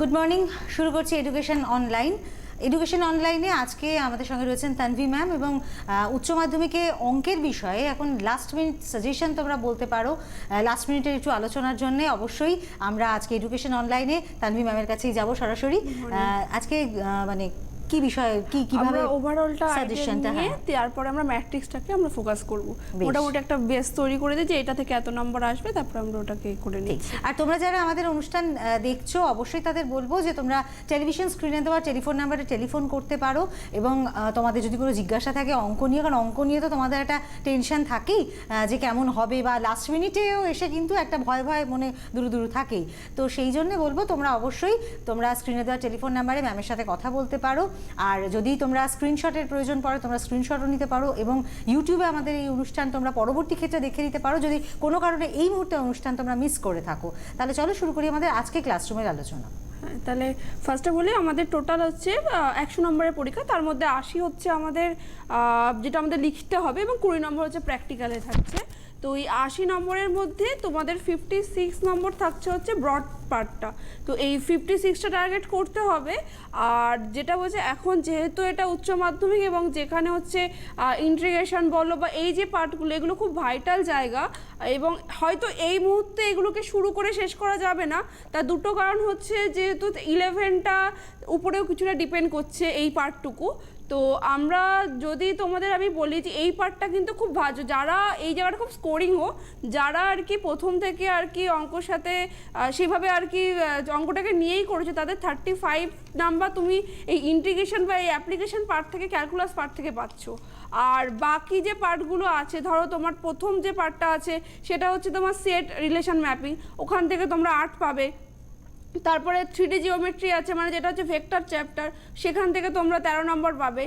Good morning. শুরু করছি education online. Education অনলাইনে আজকে আমাদের সঙ্গে রয়েছেন তানভি ম্যাম এবং উচ্চ মাধ্যমিকে অঙ্কের বিষয়ে এখন লাস্ট মিনিট সাজেশন তোমরা বলতে পারো। লাস্ট মিনিটের একটু আলোচনার জন্য অবশ্যই আমরা আজকে এডুকেশন অনলাইনে তানভি ম্যামের কাছেই যাব সরাসরি। আজকে মানে কি বিষয় কিভাবে ওভারঅলটা সাজেশনটা নিয়ে তারপরে আমরা ম্যাট্রিক্সটাকে আমরা ফোকাস করব। মোটামুটি একটা বেস তৈরি করে দিই যে এটা থেকে এত নাম্বার আসবে, তারপর আমরা ওটাকে করে নিই। আর তোমরা যারা আমাদের অনুষ্ঠান দেখছো অবশ্যই তাদের বলবো যে তোমরা টেলিভিশন স্ক্রিনে দেওয়া টেলিফোন নাম্বারে টেলিফোন করতে পারো এবং তোমাদের যদি কোনো জিজ্ঞাসা থাকে অঙ্ক নিয়ে, কারণ অঙ্ক নিয়ে তো তোমাদের একটা টেনশন থাকেই যে কেমন হবে, বা লাস্ট মিনিটেও এসে কিন্তু একটা ভয় ভয় মনে দূর থাকেই। তো সেই জন্য বলবো তোমরা অবশ্যই তোমরা স্ক্রিনে দেওয়া টেলিফোন নাম্বারে ম্যামের সাথে কথা বলতে পারো। আর যদি তোমরা স্ক্রিনশটের প্রয়োজন পড়ে তোমরা স্ক্রিনশটও নিতে পারো এবং ইউটিউবে আমাদের এই অনুষ্ঠান তোমরা পরবর্তী ক্ষেত্রে দেখে নিতে পারো যদি কোনো কারণে এই মুহূর্তে অনুষ্ঠান তোমরা মিস করে থাকো। তাহলে চলো শুরু করি আমাদের আজকে ক্লাসরুমের আলোচনা। তাহলে ফার্স্টে বলি আমাদের টোটাল হচ্ছে 100 নম্বরের পরীক্ষা, তার মধ্যে 80 হচ্ছে আমাদের যেটা আমাদের লিখতে হবে এবং 20 নম্বর হচ্ছে প্র্যাকটিক্যালে থাকছে। তো এই 80 নম্বরের মধ্যে তোমাদের 56 নম্বর থাকছে হচ্ছে ব্রড পার্টটা। তো এই 56টা টার্গেট করতে হবে। আর যেটা বলছে এখন যেহেতু এটা উচ্চ মাধ্যমিক এবং যেখানে হচ্ছে ইন্টিগ্রেশন বলো বা এই যে পার্টগুলো এগুলো খুব ভাইটাল জায়গা এবং হয়তো এই মুহূর্তে এগুলোকে শুরু করে শেষ করা যাবে না। তার দুটো কারণ হচ্ছে যেহেতু 11টা উপরেও কিছুটা ডিপেন্ড করছে এই পার্টটুকু। তো আমরা যদি তোমাদের আমি বলি যে এই পার্টটা কিন্তু খুব ভালো, যারা এই জায়গাটা খুব স্কোরিংও, যারা আর কি প্রথম থেকে আর কি অঙ্কর সাথে সেভাবে আর কি অঙ্কটাকে নিয়েই করেছে তাদের 35 নাম্বার তুমি এই ইন্টিগ্রেশন বা এই অ্যাপ্লিকেশন পার্ট থেকে ক্যালকুলাস পার্ট থেকে পাচ্ছ। আর বাকি যে পার্টগুলো আছে, ধরো তোমার প্রথম যে পার্টটা আছে সেটা হচ্ছে তোমার সেট রিলেশন ম্যাপিং, ওখান থেকে তোমরা 8 পাবে। তারপরে 3D জিওমেট্রি আছে মানে যেটা হচ্ছে ভেক্টর চ্যাপ্টার, সেখান থেকে তোমরা 13 নম্বর পাবে।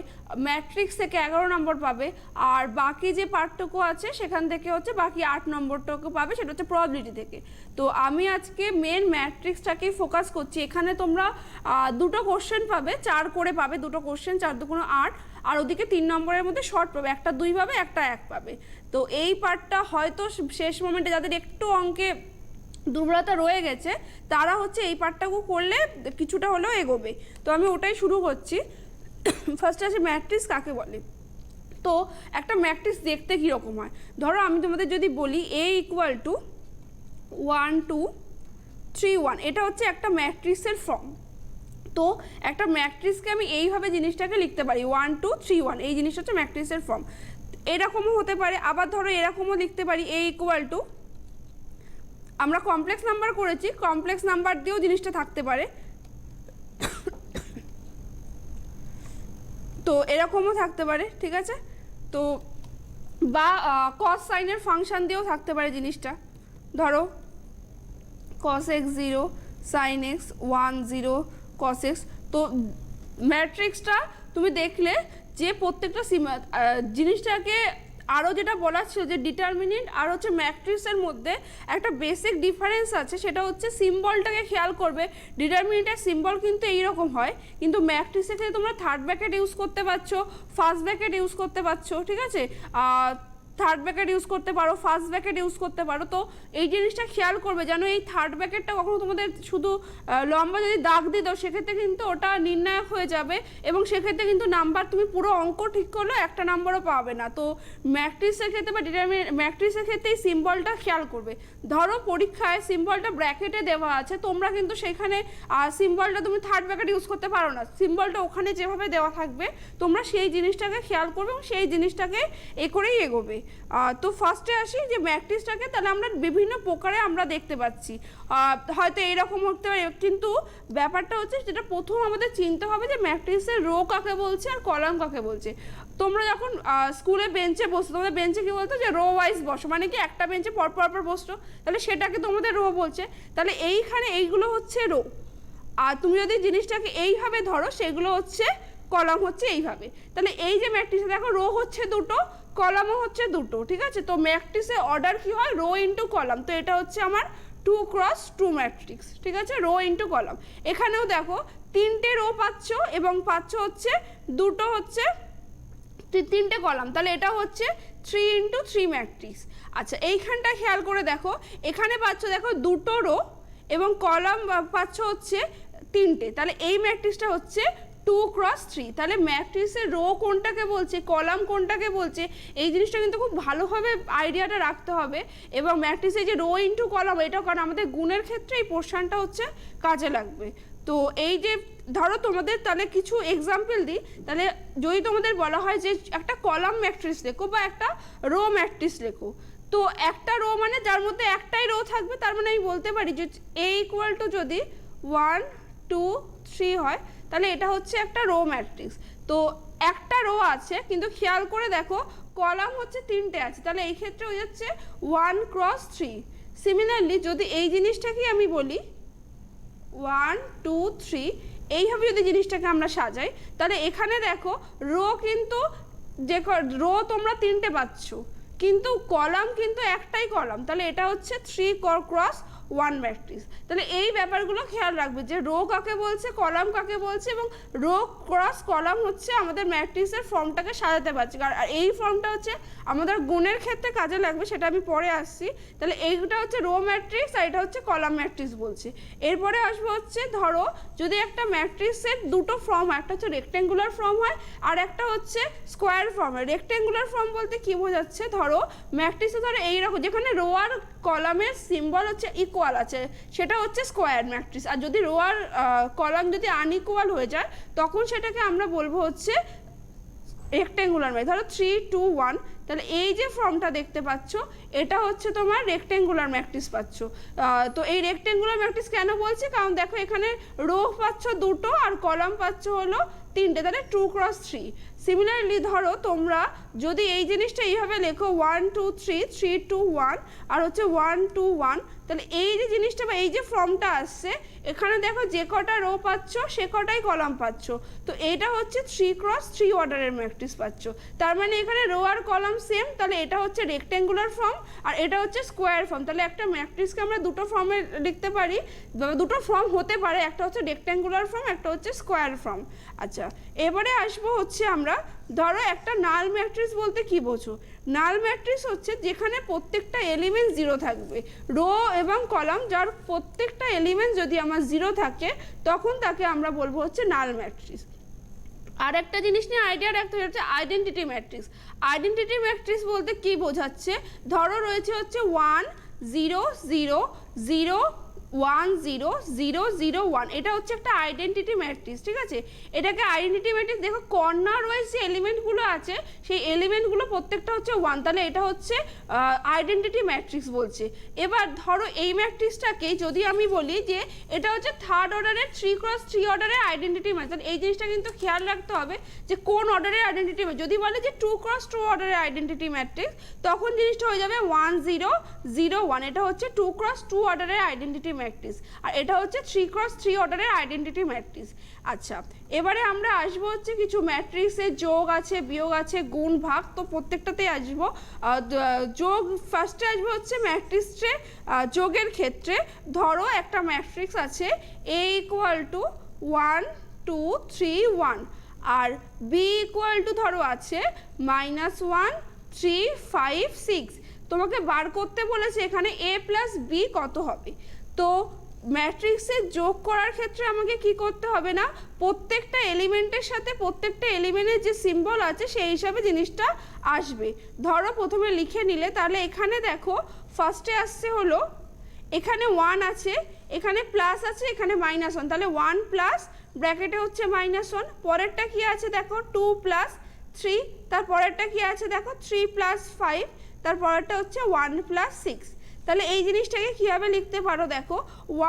ম্যাট্রিক্স থেকে 11 নম্বর পাবে। আর বাকি যে পার্টটুকু আছে সেখান থেকে হচ্ছে বাকি 8 নম্বরটুকু পাবে, সেটা হচ্ছে প্রবাবিলিটি থেকে। তো আমি আজকে মেন ম্যাট্রিক্সটাকেই ফোকাস করছি। এখানে তোমরা দুটো কোশ্চেন পাবে, 4 করে পাবে, দুটো কোশ্চেন 4 দুগুণ 8। আর ওদিকে 3 নম্বরের মধ্যে শর্ট পাবে, একটা 2 পাবে একটা 1 পাবে। তো এই পার্টটা হয়তো শেষ মোমেন্টে যাদের একটু অঙ্কে দুর্বলতা রয়ে গেছে তারা হচ্ছে এই পার্টটাকে করলে কিছুটা হলেও এগোবে। তো আমি ওটাই শুরু করছি। ফার্স্টে আছে ম্যাট্রিক্স কাকে বলে। তো একটা ম্যাট্রিক্স দেখতে কীরকম হয়, ধরো আমি তোমাদের যদি বলি A = 1 2 3 1, এটা হচ্ছে একটা ম্যাট্রিক্সের ফর্ম। তো একটা ম্যাট্রিক্সকে আমি এইভাবে জিনিসটাকে লিখতে পারি 1 2 3 1, এই জিনিসটা হচ্ছে ম্যাট্রিক্সের ফর্ম। এরকমও হতে পারে, আবার ধরো এরকমও লিখতে পারি A = আমরা কমপ্লেক্স নাম্বার করেছি, কমপ্লেক্স নাম্বার দিয়েও জিনিসটা থাকতে পারে। তো এরকমও থাকতে পারে, ঠিক আছে। তো বা কস সাইনের ফাংশন দিয়েও থাকতে পারে জিনিসটা, ধরো cos x 0 sin x 1 0 cos x। তো ম্যাট্রিক্সটা তুমি দেখলে যে প্রত্যেকটা জিনিসটাকে আরও যেটা বলা ছিল যে ডিটারমিনেন্ট আর হচ্ছে ম্যাট্রিক্সের মধ্যে একটা বেসিক ডিফারেন্স আছে, সেটা হচ্ছে সিম্বলটাকে খেয়াল করবে। ডিটারমিনেন্টের সিম্বল কিন্তু এইরকম হয়, কিন্তু ম্যাট্রিক্সের ক্ষেত্রে তোমরা থার্ড ব্র্যাকেট ইউজ করতে পারছো, ফার্স্ট ব্র্যাকেট ইউজ করতে পারছো, ঠিক আছে। থার্ড ব্র্যাকেট ইউজ করতে পারো, ফার্স্ট ব্র্যাকেট ইউজ করতে পারো। তো এই জিনিসটা খেয়াল করবে যেন এই থার্ড ব্র্যাকেটটা কখনো তোমাদের শুধু লম্বা যদি দাগ দিয়ে দাও সেক্ষেত্রে কিন্তু ওটা নির্ণায়ক হয়ে যাবে এবং সেক্ষেত্রে কিন্তু নাম্বার তুমি পুরো অঙ্ক ঠিক করলেও একটা নাম্বারও পাবে না। তো ম্যাট্রিক্সের ক্ষেত্রে বা ম্যাট্রিক্সের ক্ষেত্রে এই সিম্বলটা খেয়াল করবে। ধরো পরীক্ষায় সিম্বলটা ব্র্যাকেটে দেওয়া আছে, তোমরা কিন্তু সেখানে সিম্বলটা তুমি থার্ড ব্র্যাকেট ইউজ করতে পারো না, সিম্বলটা ওখানে যেভাবে দেওয়া থাকবে তোমরা সেই জিনিসটাকে খেয়াল করবে এবং সেই জিনিসটাকে করেই এগোবে। তো ফার্স্টে আসি যে ম্যাট্রিক্সটাকে তাহলে আমরা বিভিন্ন প্রকারে আমরা দেখতে পাচ্ছি, হয়তো এইরকম হতে পারে, কিন্তু ব্যাপারটা হচ্ছে যেটা প্রথম আমাদের চিনতে হবে যে ম্যাট্রিক্সের রো কাকে বলছে আর কলাম কাকে বলছে। তোমরা যখন স্কুলে বেঞ্চে বসতো তোমাদের বেঞ্চে কি বলতো যে রো ওয়াইজ বসো, মানে কি একটা বেঞ্চে পরপর বসতো, তাহলে সেটাকে তোমাদের রো বলছে। তাহলে এইখানে এইগুলো হচ্ছে রো, আর তুমি যদি জিনিসটাকে এইভাবে ধরো সেগুলো হচ্ছে কলাম, হচ্ছে এইভাবে। তাহলে এই যে ম্যাট্রিক্সে দেখো রো হচ্ছে দুটো, কলামও হচ্ছে দুটো, ঠিক আছে। তো ম্যাট্রিক্সের অর্ডার কি হয়, রো ইন্টু কলাম। তো এটা হচ্ছে আমার 2 × 2 ম্যাট্রিক্স, ঠিক আছে, রো ইন্টু কলাম। এখানেও দেখো 3টে রো পাচ্ছ এবং পাচ্ছ হচ্ছে দুটো হচ্ছে 3টে কলাম, তাহলে এটা হচ্ছে 3 × 3 ম্যাট্রিক্স। আচ্ছা এইখানটা খেয়াল করে দেখো, এখানে পাচ্ছ দেখো দুটো রো এবং কলাম পাচ্ছ হচ্ছে তিনটে, তাহলে এই ম্যাট্রিক্সটা হচ্ছে 2x3। তাহলে ম্যাট্রিক্সের রো কোনটাকে বলছে, কলাম কোনটাকে বলছে, এই জিনিসটা কিন্তু খুব ভালোভাবে আইডিয়াটা রাখতে হবে। এবং ম্যাট্রিক্সে যে রো ইন্টু কলাম, এটাও কারণ আমাদের গুণের ক্ষেত্রে এই পোর্শনটা হচ্ছে কাজে লাগবে। তো এই যে ধরো তোমাদের তাহলে কিছু এক্সাম্পল দিই, তাহলে যদি তোমাদের বলা হয় যে একটা কলাম ম্যাট্রিক্স লেখো বা একটা রো ম্যাট্রিক্স লেখো, তো একটা রো মানে যার মধ্যে একটাই রো থাকবে, তার মানে আমি বলতে পারি যে A ইকুয়াল টু যদি 1 2 3 হয়, তাহলে এটা হচ্ছে একটা রো ম্যাট্রিক্স। তো একটা রো আছে, কিন্তু খেয়াল করে দেখো কলাম হচ্ছে তিনটে আছে, তাহলে এই ক্ষেত্রে হয়ে যাচ্ছে 1x3। সিমিলারলি যদি এই জিনিসটাকে আমি বলি 1 2 3, এইভাবে যদি জিনিসটাকে আমরা সাজাই, তাহলে এখানে দেখো রো কিন্তু যে রো তোমরা তিনটে পাচ্ছ, কিন্তু কলাম কিন্তু একটাই কলাম, তাহলে এটা হচ্ছে 3x1 ম্যাট্রিক্স। তাহলে এই ব্যাপারগুলো খেয়াল রাখবে যে রো কাকে বলছে, কলাম কাকে বলছে, এবং রো ক্রস কলাম হচ্ছে আমাদের ম্যাট্রিক্সের ফর্মটাকে সাজাতে পারছি। আর এই ফর্মটা হচ্ছে আমাদের গুণের ক্ষেত্রে কাজে লাগবে, সেটা আমি পরে আসছি। তাহলে এইটা হচ্ছে রো ম্যাট্রিক্স আর এটা হচ্ছে কলাম ম্যাট্রিক্স বলছি। এরপরে আসবো হচ্ছে ধরো যদি একটা ম্যাট্রিক্সের দুটো ফর্ম হয়, একটা হচ্ছে রেক্টেঙ্গুলার ফর্ম হয় আর একটা হচ্ছে স্কোয়ার ফর্ম হয়। রেক্টেঙ্গুলার ফর্ম বলতে কি বোঝাচ্ছে, ধরো ম্যাট্রিক্সে ধরো এইরকম যেখানে রো আর কলামের সিম্বল হচ্ছে ইকুয়াল আছে, সেটা হচ্ছে স্কোয়ার ম্যাট্রিক্স। আর যদি রো আর কলাম যদি আনইকুয়াল হয়ে যায়, তখন সেটাকে আমরা বলবো হচ্ছে রেক্টেঙ্গুলার ম্যাট্রিক্স। ধরো 3 2 1, তাহলে এই যে ফর্মটা দেখতে পাচ্ছ এটা হচ্ছে তোমার রেক্টেঙ্গুলার ম্যাট্রিক্স পাচ্ছ। তো এই রেক্টেঙ্গুলার ম্যাট্রিক্স কেন বলছি, কারণ দেখো এখানে রো পাচ্ছ দুটো আর কলাম পাচ্ছ হলো তিনটে, তাহলে 2x3। সিমিলারলি ধরো তোমরা যদি এই জিনিসটা এইভাবে লেখো 1 2 3 3 2 1 আর হচ্ছে 1 2 1, তাহলে এই যে জিনিসটা বা এই যে ফর্মটা আসছে, এখানে দেখো যে কটা রো পাচ্ছ সে কটাই কলাম পাচ্ছ, তো এইটা হচ্ছে 3x3 অর্ডারের ম্যাট্রিক্স পাচ্ছ। তার মানে এখানে রো আর কলাম সেম, তাহলে এটা হচ্ছে রেক্টেঙ্গুলার ফর্ম আর এটা হচ্ছে স্কোয়ার ফর্ম। তাহলে একটা ম্যাট্রিক্সকে আমরা দুটো ফর্মে লিখতে পারি, দুটো ফর্ম হতে পারে, একটা হচ্ছে রেক্টেঙ্গুলার ফর্ম, একটা হচ্ছে স্কোয়ার ফর্ম। আচ্ছা, এবারে আসবো হচ্ছে আমরা ধরো একটা নাল ম্যাট্রিক্স বলতে কি বোঝো। নাল ম্যাট্রিক্স হচ্ছে যেখানে প্রত্যেকটা এলিমেন্ট জিরো থাকবে, রো এবং কলাম যার প্রত্যেকটা এলিমেন্ট যদি আমার জিরো থাকে, তখন তাকে আমরা বলবো হচ্ছে নাল ম্যাট্রিক্স। আর একটা জিনিস নিয়ে আইডিয়া রাখতে হচ্ছে আইডেন্টিটি ম্যাট্রিক্স। আইডেন্টিটি ম্যাট্রিক্স বলতে কি বোঝাচ্ছে, ধরো রয়েছে হচ্ছে 1 0 0 0 1 0 0 0 1, এটা হচ্ছে একটা আইডেন্টিটি ম্যাট্রিক্স, ঠিক আছে। এটাকে আইডেন্টিটি ম্যাট্রিক্স, দেখো কর্নার ওয়াইজ যে এলিমেন্টগুলো আছে সেই এলিমেন্টগুলো প্রত্যেকটা হচ্ছে 1, তাহলে এটা হচ্ছে আইডেন্টিটি ম্যাট্রিক্স বলছে। এবার ধরো এই ম্যাট্রিক্সটাকে যদি আমি বলি যে এটা হচ্ছে থার্ড অর্ডারের 3x3 অর্ডারের আইডেন্টিটি ম্যাট্রিক্স, এই জিনিসটা কিন্তু খেয়াল রাখতে হবে যে কোন অর্ডারের আইডেন্টিটি। যদি বলে যে 2x2 অর্ডারের আইডেন্টিটি ম্যাট্রিক্স, তখন জিনিসটা হয়ে যাবে 1 0 0 1, এটা হচ্ছে 2x2 অর্ডারের আইডেন্টিটি ম্যাট্রিক্স আর এটা হচ্ছে 3x3 অর্ডারের আইডেন্টিটি ম্যাট্রিক্স। আচ্ছা, এবারে আমরা আসবো হচ্ছে কিছু ম্যাট্রিক্সের যোগ আছে, বিয়োগ আছে, গুণ ভাগ, তো প্রত্যেকটাতেই আসবো। যোগ ফার্স্টে আসবো হচ্ছে ম্যাট্রিক্সের যোগের ক্ষেত্রে। ধরো একটা ম্যাট্রিক্স আছে A ইকুয়াল টু 1 2 3 1 আর B ইকুয়াল টু ধরো আছে -1 3 5 6। তোমাকে বার করতে বলেছে এখানে A প্লাস B কত হবে। তো ম্যাট্রিক্সের যোগ করার ক্ষেত্রে আমাকে কি করতে হবে না, প্রত্যেকটা এলিমেন্টের সাথে প্রত্যেকটা এলিমেন্টের যে সিম্বল আছে সেই হিসাবে জিনিসটা আসবে। ধরো প্রথমে লিখে নিলে, তাহলে এখানে দেখো ফার্স্টে আসছে হলো এখানে 1 আছে, এখানে প্লাস আছে, এখানে -1, তাহলে 1 প্লাস ব্র্যাকেটে হচ্ছে -1। পরেরটা কি আছে দেখো 2 প্লাস 3, তার পরেরটা কি আছে দেখো 3 প্লাস 5, তার পরেরটা হচ্ছে 1 প্লাস 6। তাহলে এই জিনিসটাকে কীভাবে লিখতে পারো দেখো,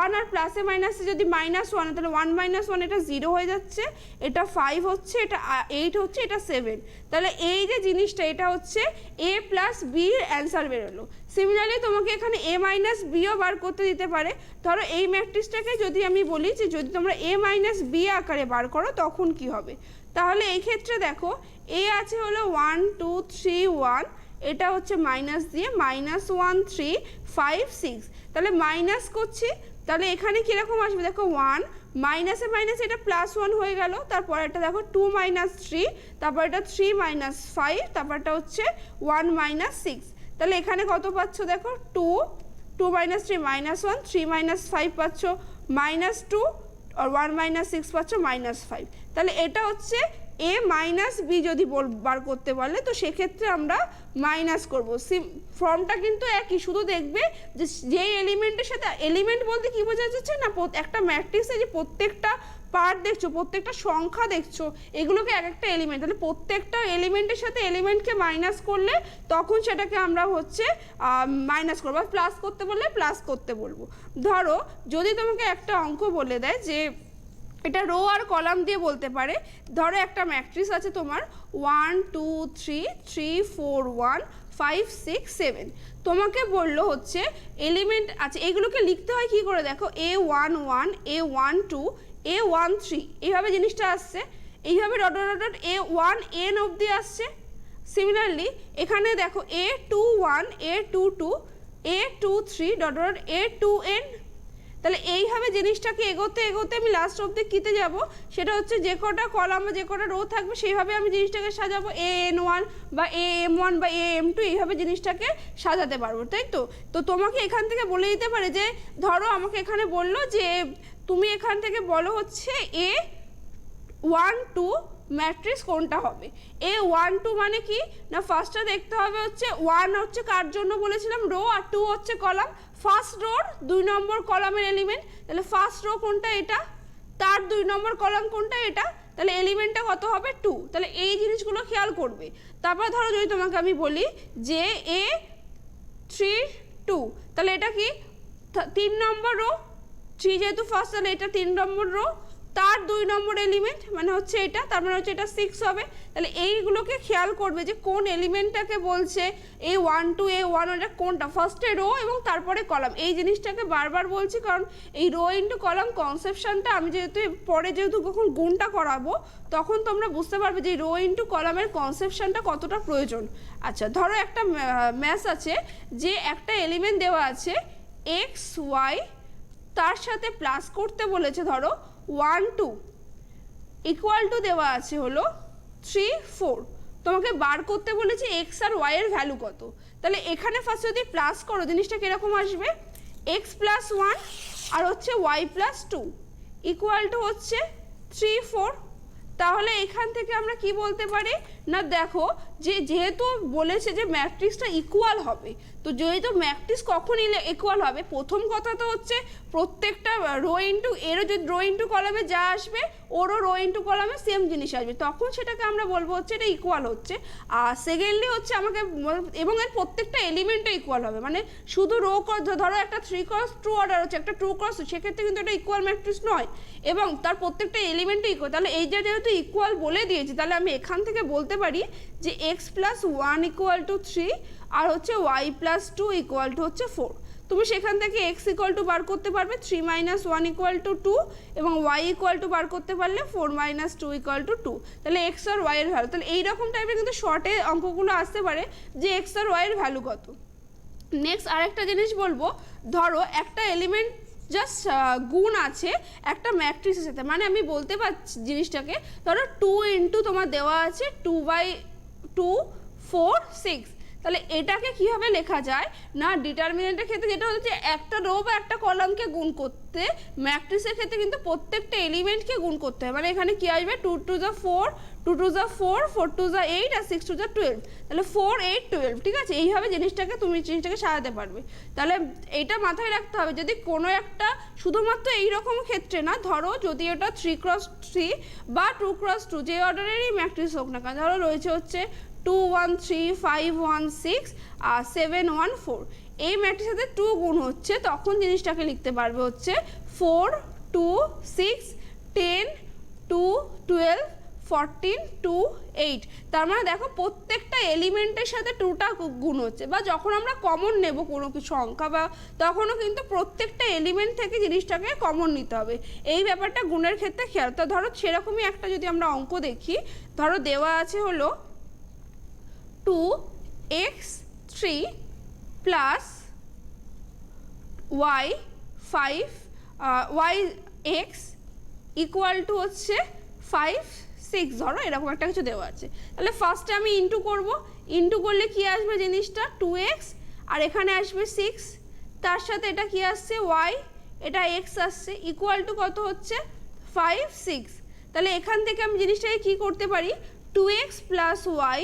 1 আর প্লাসে মাইনাসে যদি -1, তাহলে 1 - 1 এটা 0 হয়ে যাচ্ছে, এটা 5 হচ্ছে, এটা 8 হচ্ছে, এটা 7। তাহলে এই যে জিনিসটা এটা হচ্ছে A প্লাস B এর অ্যান্সার বেরোলো। সিমিলারলি তোমাকে এখানে A মাইনাস বিও বার করতে দিতে পারে। ধরো এই ম্যাট্রিক্সটাকে যদি আমি বলি যে যদি তোমরা A মাইনাস বি আকারে বার করো তখন কি হবে, তাহলে এই ক্ষেত্রে দেখো A আছে হলো 1 2 3 1, এটা হচ্ছে মাইনাস দিয়ে -1 3 5 6, তাহলে মাইনাস করছি, তাহলে এখানে কীরকম আসবে দেখো 1 মাইনাসে মাইনাসে এটা +1 হয়ে গেল, তারপর এটা দেখো 2 - 3, তারপর এটা 3 - 5, তারপরটা হচ্ছে 1 - 6। তাহলে এখানে কত পাচ্ছ দেখো 2 2 - 3 -1, 3 - 5 পাচ্ছ -2, আর 1 মাইনাস 6 পাচ্ছ -5। তাহলে এটা হচ্ছে a মাইনাস বি যদি বার করতে পারলে, তো সেক্ষেত্রে আমরা মাইনাস করবো। ফর্মটা কিন্তু একই, শুধু দেখবে যে যেই এলিমেন্টের সাথে, এলিমেন্ট বলতে কি বোঝা যাচ্ছে না, একটা ম্যাট্রিক্সে যে প্রত্যেকটা পার্ট দেখছো, প্রত্যেকটা সংখ্যা দেখছো, এগুলোকে এক একটা এলিমেন্ট, তাহলে প্রত্যেকটা এলিমেন্টের সাথে এলিমেন্টকে মাইনাস করলে তখন সেটাকে আমরা হচ্ছে মাইনাস করবো, প্লাস করতে বললে প্লাস করতে বলবো। ধরো যদি তোমাকে একটা অঙ্ক বলে দেয় যে এটা রো আর কলাম দিয়ে বলতে পারে, ধরো একটা ম্যাট্রিক্স আছে তোমার 1 2 3 3 4 1 5 6 7, তোমাকে বললো হচ্ছে এলিমেন্ট আছে, এগুলোকে লিখতে হয় কি করে দেখো, A11 A12 A13, এইভাবে জিনিসটা আসছে, এইভাবে ডট ডট ডট A1n অবধি আসছে। সিমিলারলি এখানে দেখো A21 A22 A23 dot dot A2n। তাহলে এইভাবে জিনিসটাকে এগোতে এগোতে আমি লাস্ট অবধি কিতে যাব, সেটা হচ্ছে যে কটা কলাম বা যে কটা রো থাকবে সেইভাবে আমি জিনিসটাকে সাজাবো, AN1 বা AM1 বা AM2 এইভাবে জিনিসটাকে সাজাতে পারবো, তাই তো। তো তোমাকে এখান থেকে বলে দিতে পারে যে, ধরো আমাকে এখানে বললো যে তুমি এখান থেকে বলো হচ্ছে A12 ম্যাট্রিক্স কোনটা হবে। A12 মানে কি না, ফার্স্টটা দেখতে হবে হচ্ছে 1 হচ্ছে কার জন্য বলেছিলাম, রো, আর 2 হচ্ছে কলাম। ফার্স্ট রোর 2 নম্বর কলামের এলিমেন্ট, তাহলে ফার্স্ট রো কোনটা, এটা, তার 2 নম্বর কলাম কোনটা, এটা, তাহলে এলিমেন্টটা কত হবে 2। তাহলে এই জিনিসগুলো খেয়াল করবে। তারপর ধরো যদি তোমাকে আমি বলি যে A32, তাহলে এটা কি 3 নম্বর রো, 3 যেহেতু ফার্স্ট, তাহলে এটা 3 নম্বর রো, তার 2 নম্বর এলিমেন্ট মানে হচ্ছে এটা, তার মানে হচ্ছে এটা 6 হবে। তাহলে এইগুলোকে খেয়াল করবে যে কোন এলিমেন্টটাকে বলছে, A12 A1 এটা কোনটা, ফার্স্টে রো এবং তারপরে কলাম। এই জিনিসটাকে বারবার বলছি কারণ এই রো ইন্টু কলাম কনসেপশনটা আমি যেহেতু পরে যেহেতু কখন গুণটা করাবো তখন তোমরা বুঝতে পারবে যে রো ইন্টু কলামের কনসেপশনটা কতটা প্রয়োজন। আচ্ছা, ধরো একটা ম্যাথ আছে যে একটা এলিমেন্ট দেওয়া আছে XY, তার সাথে প্লাস করতে বলেছে ধরো 1 2, ইকুয়াল টু দেওয়া আছে হলো 3 4, তোমাকে বার করতে বলেছে এক্স আর ওয়াই এর ভ্যালু কত। তাহলে এখানে ফার্স্ট যদি প্লাস করো জিনিসটা কিরকম আসবে, এক্স প্লাস 1 আর হচ্ছে ওয়াই প্লাস 2 ইকুয়াল টু হচ্ছে 3 4। তাহলে এখান থেকে আমরা কি বলতে পারি না, দেখো যে যেহেতু বলেছে যে ম্যাট্রিক্সটা ইকুয়াল হবে, তো যেহেতু ম্যাট্রিক্স কখন ইকুয়াল হবে, প্রথম কথা তো হচ্ছে প্রত্যেকটা রো ইন্টু এরও যদি রো ইন্টু কলামে যা আসবে ওরও রো ইন্টু কলামে সেম জিনিস আসবে, তখন সেটাকে আমরা বলবো হচ্ছে এটা ইকুয়াল হচ্ছে। আর সেকেন্ডলি হচ্ছে আমাকে, এবং এর প্রত্যেকটা এলিমেন্টও ইকুয়াল হবে, মানে শুধু রো, ধরো একটা 3x2 অর্ডার হচ্ছে, একটা 2x2, সেক্ষেত্রে কিন্তু এটা ইকুয়াল ম্যাট্রিক্স নয়, এবং তার প্রত্যেকটা এলিমেন্টই ইকুয়াল। তাহলে এই যে যেহেতু ইকুয়াল বলে দিয়েছি, তাহলে আমি এখান থেকে বলতে পারি যে এক্স প্লাস 1 ইকুয়াল টু 3 আর হচ্ছে ওয়াই প্লাস 2 ইকুয়াল টু হচ্ছে 4। তুমি সেখান থেকে এক্স ইকুয়াল টু বার করতে পারবে 3 মাইনাস 1 ইকুয়াল টু 2, এবং ওয়াই ইকুয়াল টু বার করতে পারলে 4 মাইনাস 2 ইকুয়াল টু 2। তাহলে এক্স আর ওয়াই এর ভ্যালু, তাহলে এইরকম টাইপের কিন্তু শর্টে অঙ্কগুলো আসতে পারে যে এক্স আর ওয়াই এর ভ্যালু কত। নেক্সট আরেকটা জিনিস বলবো, ধরো একটা এলিমেন্ট জাস্ট গুণ আছে একটা ম্যাট্রিক্সের সাথে, মানে আমি বলতে পারছি জিনিসটাকে, ধরো 2 ইন্টু তোমার দেওয়া আছে 2/2 4 6, তাহলে এটাকে কিভাবে লেখা যায় না, ডিটারমিনেন্টের ক্ষেত্রে যেটা হচ্ছে একটা রো বা একটা কলামকে গুণ করতে, ম্যাট্রিক্সের ক্ষেত্রে কিন্তু প্রত্যেকটা এলিমেন্টকে গুণ করতে হয়। মানে এখানে কি আসবে 2 2 যা 4 2 2 যা 4 4 2 যা 8 আর 6 2 যা 12, তাহলে 4 8 12, ঠিক আছে। এইভাবে জিনিসটাকে তুমি জিনিসটাকে সাজাতে পারবে। তাহলে এইটা মাথায় রাখতে হবে, যদি কোনো একটা শুধুমাত্র এইরকম ক্ষেত্রে না, ধরো যদি এটা 3x3 বা 2x2 যে অর্ডারেরই ম্যাট্রিক্স হোক না কেন, ধরো রয়েছে হচ্ছে 2 1 3 5 1 6 আর 7 1 4, এই ম্যাট্রিক্সের সাথে 2 গুণ হচ্ছে, তখন জিনিসটাকে লিখতে পারবে হচ্ছে 4 2 6 10 2 12 14 2 8। তার মানে দেখো প্রত্যেকটা এলিমেন্টের সাথে 2টা গুণ হচ্ছে, বা যখন আমরা কমন নেব কোনো কিছু সংখ্যা বা তখনও কিন্তু প্রত্যেকটা এলিমেন্ট থেকে জিনিসটাকে কমন নিতে হবে, এই ব্যাপারটা গুণের ক্ষেত্রে খেয়াল। তো ধরো সেরকমই একটা যদি আমরা অঙ্ক দেখি, ধরো দেওয়া আছে হলো 2x3 plus y 5 yx equal to হচ্ছে 5 6, ধরো এরকম একটা কিছু দেওয়া আছে। তাহলে ফার্স্টে আমি ইন্টু করব, ইন্টু করলে কি আসবে জিনিসটা 2x, আর এখানে আসবে 6, তার সাথে এটা কি আসছে y, এটা x আসছে, ইকুয়াল টু কত হচ্ছে 5 6, তাহলে এখান থেকে আমি জিনিসটাকে কী করতে পারি, 2x plus Y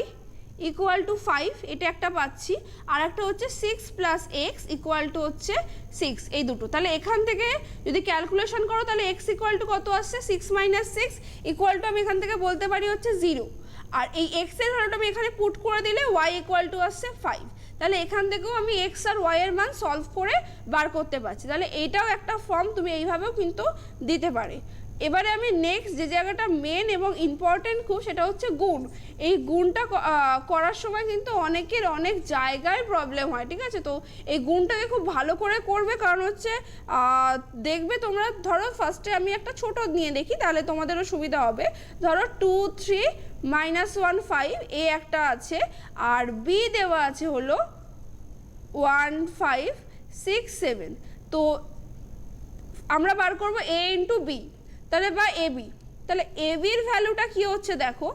equal to 5, এটা একটা পাচ্ছি, আর একটা হচ্ছে 6 প্লাস এক্স ইকুয়াল টু হচ্ছে 6, এই দুটো। তাহলে এখান থেকে যদি ক্যালকুলেশন করো তাহলে এক্স ইকুয়াল টু কত আসছে, 6 মাইনাস 6 ইকুয়াল টু আমি এখান থেকে বলতে পারি হচ্ছে 0, আর এই এক্সের ভ্যালুটা আমি এখানে পুট করে দিলে ওয়াই ইকুয়াল টু আসছে 5। তাহলে এখান থেকেও আমি এক্স আর ওয়াই এর মান সলভ করে বার করতে পারছি। তাহলে এইটাও একটা ফর্ম, তুমি এইভাবেও কিন্তু দিতে পারে। এবারে আমি নেক্সট যে জায়গাটা মেন এবং ইম্পর্টেন্ট খুব, সেটা হচ্ছে গুণ। এই গুণটা করার সময় কিন্তু অনেকের অনেক জায়গায় প্রবলেম হয়, ঠিক আছে? তো এই গুণটাকে খুব ভালো করে করবে, কারণ হচ্ছে দেখবে তোমরা, ধরো ফার্স্টে আমি একটা ছোট নিয়ে দেখি তাহলে তোমাদেরও সুবিধা হবে। ধরো 2 3 মাইনাস 1 5, এ একটা আছে, আর বি দেওয়া আছে হলো 1 5 6 7। তো আমরা বার করবো এ ইন্টু বি, তাহলে বা এ বি। তাহলে এ বির ভ্যালুটা কী হচ্ছে দেখো,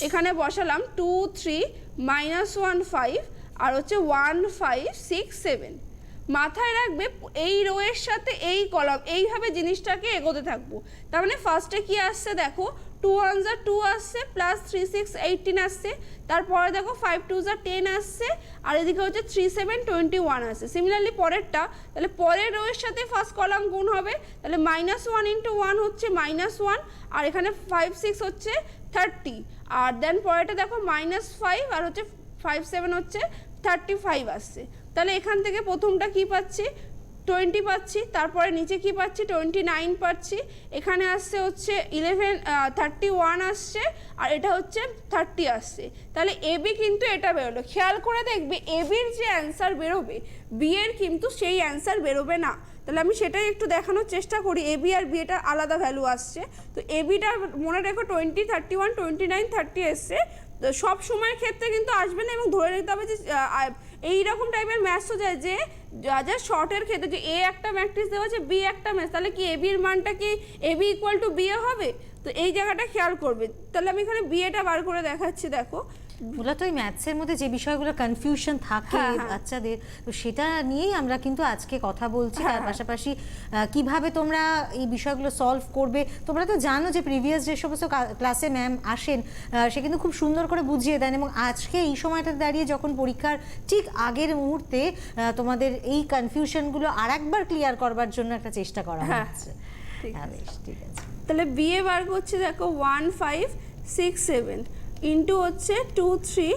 এখানে বসালাম 2 3 মাইনাস 1 5 আর হচ্ছে 1 5 6 7। মাথায় রাখবে এই রো এর সাথে এই কলাম, এইভাবে জিনিসটাকে এগোতে থাকবো। তার মানে ফার্স্টে কি আসছে দেখো, 2 1 যা 2 আসছে, প্লাস 3 6 18 আসছে, তারপরে দেখো 5 2 যা 10 আসছে, আর এদিকে হচ্ছে 3 7 21 আসছে। সিমিলারলি পরেরটা, তাহলে পরের রো এর সাথে ফার্স্ট কলাম গুণ হবে, তাহলে -1 ইন্টু 1 হচ্ছে -1, আর এখানে 5 6 হচ্ছে 30, আর দেন পরেরটা দেখো -5 আর হচ্ছে 5 7 হচ্ছে 35 আসছে। তাহলে এখান থেকে প্রথমটা কি পাচ্ছি, 20 পাচ্ছি, তারপরে নিচে কি পাচ্ছি, 29 পাচ্ছি, এখানে আসছে হচ্ছে 31 আসছে, আর এটা হচ্ছে 30 আসছে। তাহলে এবি কিন্তু এটা বেরোলো। খেয়াল করে দেখবে এবির যে অ্যান্সার বেরোবে, বি এর কিন্তু সেই অ্যান্সার বেরোবে না। তাহলে আমি সেটাই একটু দেখানোর চেষ্টা করি, এবি আর বি এটার আলাদা ভ্যালু আসছে। তো এবিটা মনে রেখো 20 31 29 30 এসছে, সব সময়ের ক্ষেত্রে কিন্তু আসবে না, এবং ধরে নিতে হবে যে এইরকম টাইপের ম্যাথসও যায় যে যা শর্টের ক্ষেত্রে, যে এ একটা ম্যাট্রিক্স দেওয়া আছে, বি একটা ম্যাথ, তাহলে কি এবির মানটা কি AB equal to B A হবে? তো এই জায়গাটা খেয়াল করবে। তাহলে আমি এখানে বি এটা বার করে দেখাচ্ছি। দেখো মূলত এই ম্যাথসের মধ্যে যে বিষয়গুলো কনফিউশন থাকে বাচ্চাদের, তো সেটা নিয়েই আমরা কিন্তু আজকে কথা বলছি। তার পাশাপাশি কিভাবে তোমরা এই বিষয়গুলো সলভ করবে। তোমরা তো জানো যে প্রিভিয়াস যে সমস্ত ক্লাসে ম্যাম আসেন, সে কিন্তু খুব সুন্দর করে বুঝিয়ে দেন, এবং আজকে এই সময়টাতে দাঁড়িয়ে যখন পরীক্ষার ঠিক আগের মুহূর্তে তোমাদের এই কনফিউশনগুলো আর একবার ক্লিয়ার করবার জন্য একটা চেষ্টা করা হচ্ছে। ঠিক আছে, তাহলে বি এ বার করছে দেখো 1 5 6 7 ইন্টু হচ্ছে 2 3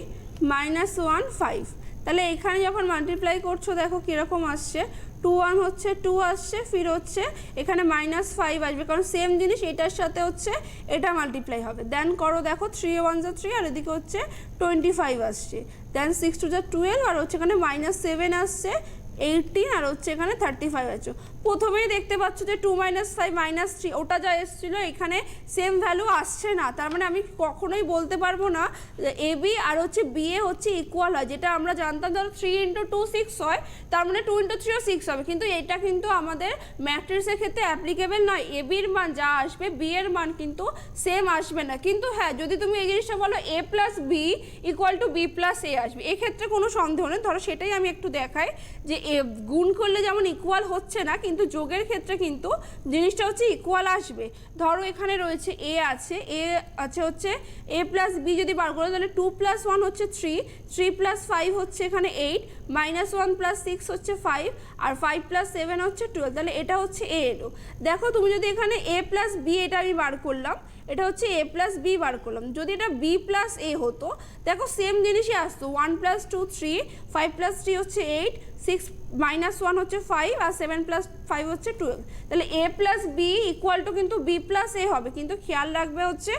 মাইনাস 1 5। তাহলে এখানে যখন মাল্টিপ্লাই করছো দেখো কীরকম আসছে, 2 1 হচ্ছে 2 আসছে, ফির হচ্ছে এখানে -5 আসবে, কারণ সেম জিনিস এটার সাথে হচ্ছে এটা মাল্টিপ্লাই হবে। দেন করো দেখো 3 1 যা 3, আর এদিকে হচ্ছে 25 আসছে, দেন 6 2 যা 12, আর হচ্ছে এখানে -7 আসছে, 18, আর হচ্ছে এখানে 35 আছে। প্রথমেই দেখতে পাচ্ছ যে 2 5 -3 ওটা যা এসেছিল এখানে সেম ভ্যালু আসছে না। তার মানে আমি কখনোই বলতে পারবো না যে এ বি আর হচ্ছে বি এ হচ্ছে ইকুয়াল হয়, যেটা আমরা জানতাম ধরো 3 × 2 6 হয়, তার মানে 2 × 3 ও 6 হবে, কিন্তু এটা কিন্তু আমাদের ম্যাট্রিক্সের ক্ষেত্রে অ্যাপ্লিকেবল নয়। এ বির মান যা আসবে বি এর মান কিন্তু সেম আসবে না। কিন্তু হ্যাঁ, যদি তুমি এই জিনিসটা বলো a plus B equal to B plus A আসবে, এক্ষেত্রে কোনো সন্দেহ নেই। ধরো সেটাই আমি একটু দেখাই যে গুণ করলে যেমন ইকুয়াল হচ্ছে না, কিন্তু যোগের ক্ষেত্রে কিন্তু জিনিসটা হচ্ছে ইকুয়াল আসবে। ধরো এখানে রয়েছে এ আছে, এ আছে হচ্ছে এ প্লাস বি যদি বার করো তাহলে 2 + 1 হচ্ছে 3, 3 + 5 হচ্ছে এখানে 8, -1 + 6 হচ্ছে 5, আর 5 + 7 হচ্ছে 12। তাহলে এটা হচ্ছে এ এলো। দেখো তুমি যদি এখানে a প্লাস বি এটা আমি বার করলাম, এটা হচ্ছে a প্লাস বি বার করলাম, যদি এটা b প্লাস এ হতো দেখো সেম জিনিসই আসতো, 1 + 2 3, 5 + 3 হচ্ছে 8, 6 -1 হচ্ছে 5, আর 7 + 5 হচ্ছে 12। তাহলে a plus B equal to কিন্তু b প্লাস এ হবে, কিন্তু খেয়াল রাখবে হচ্ছে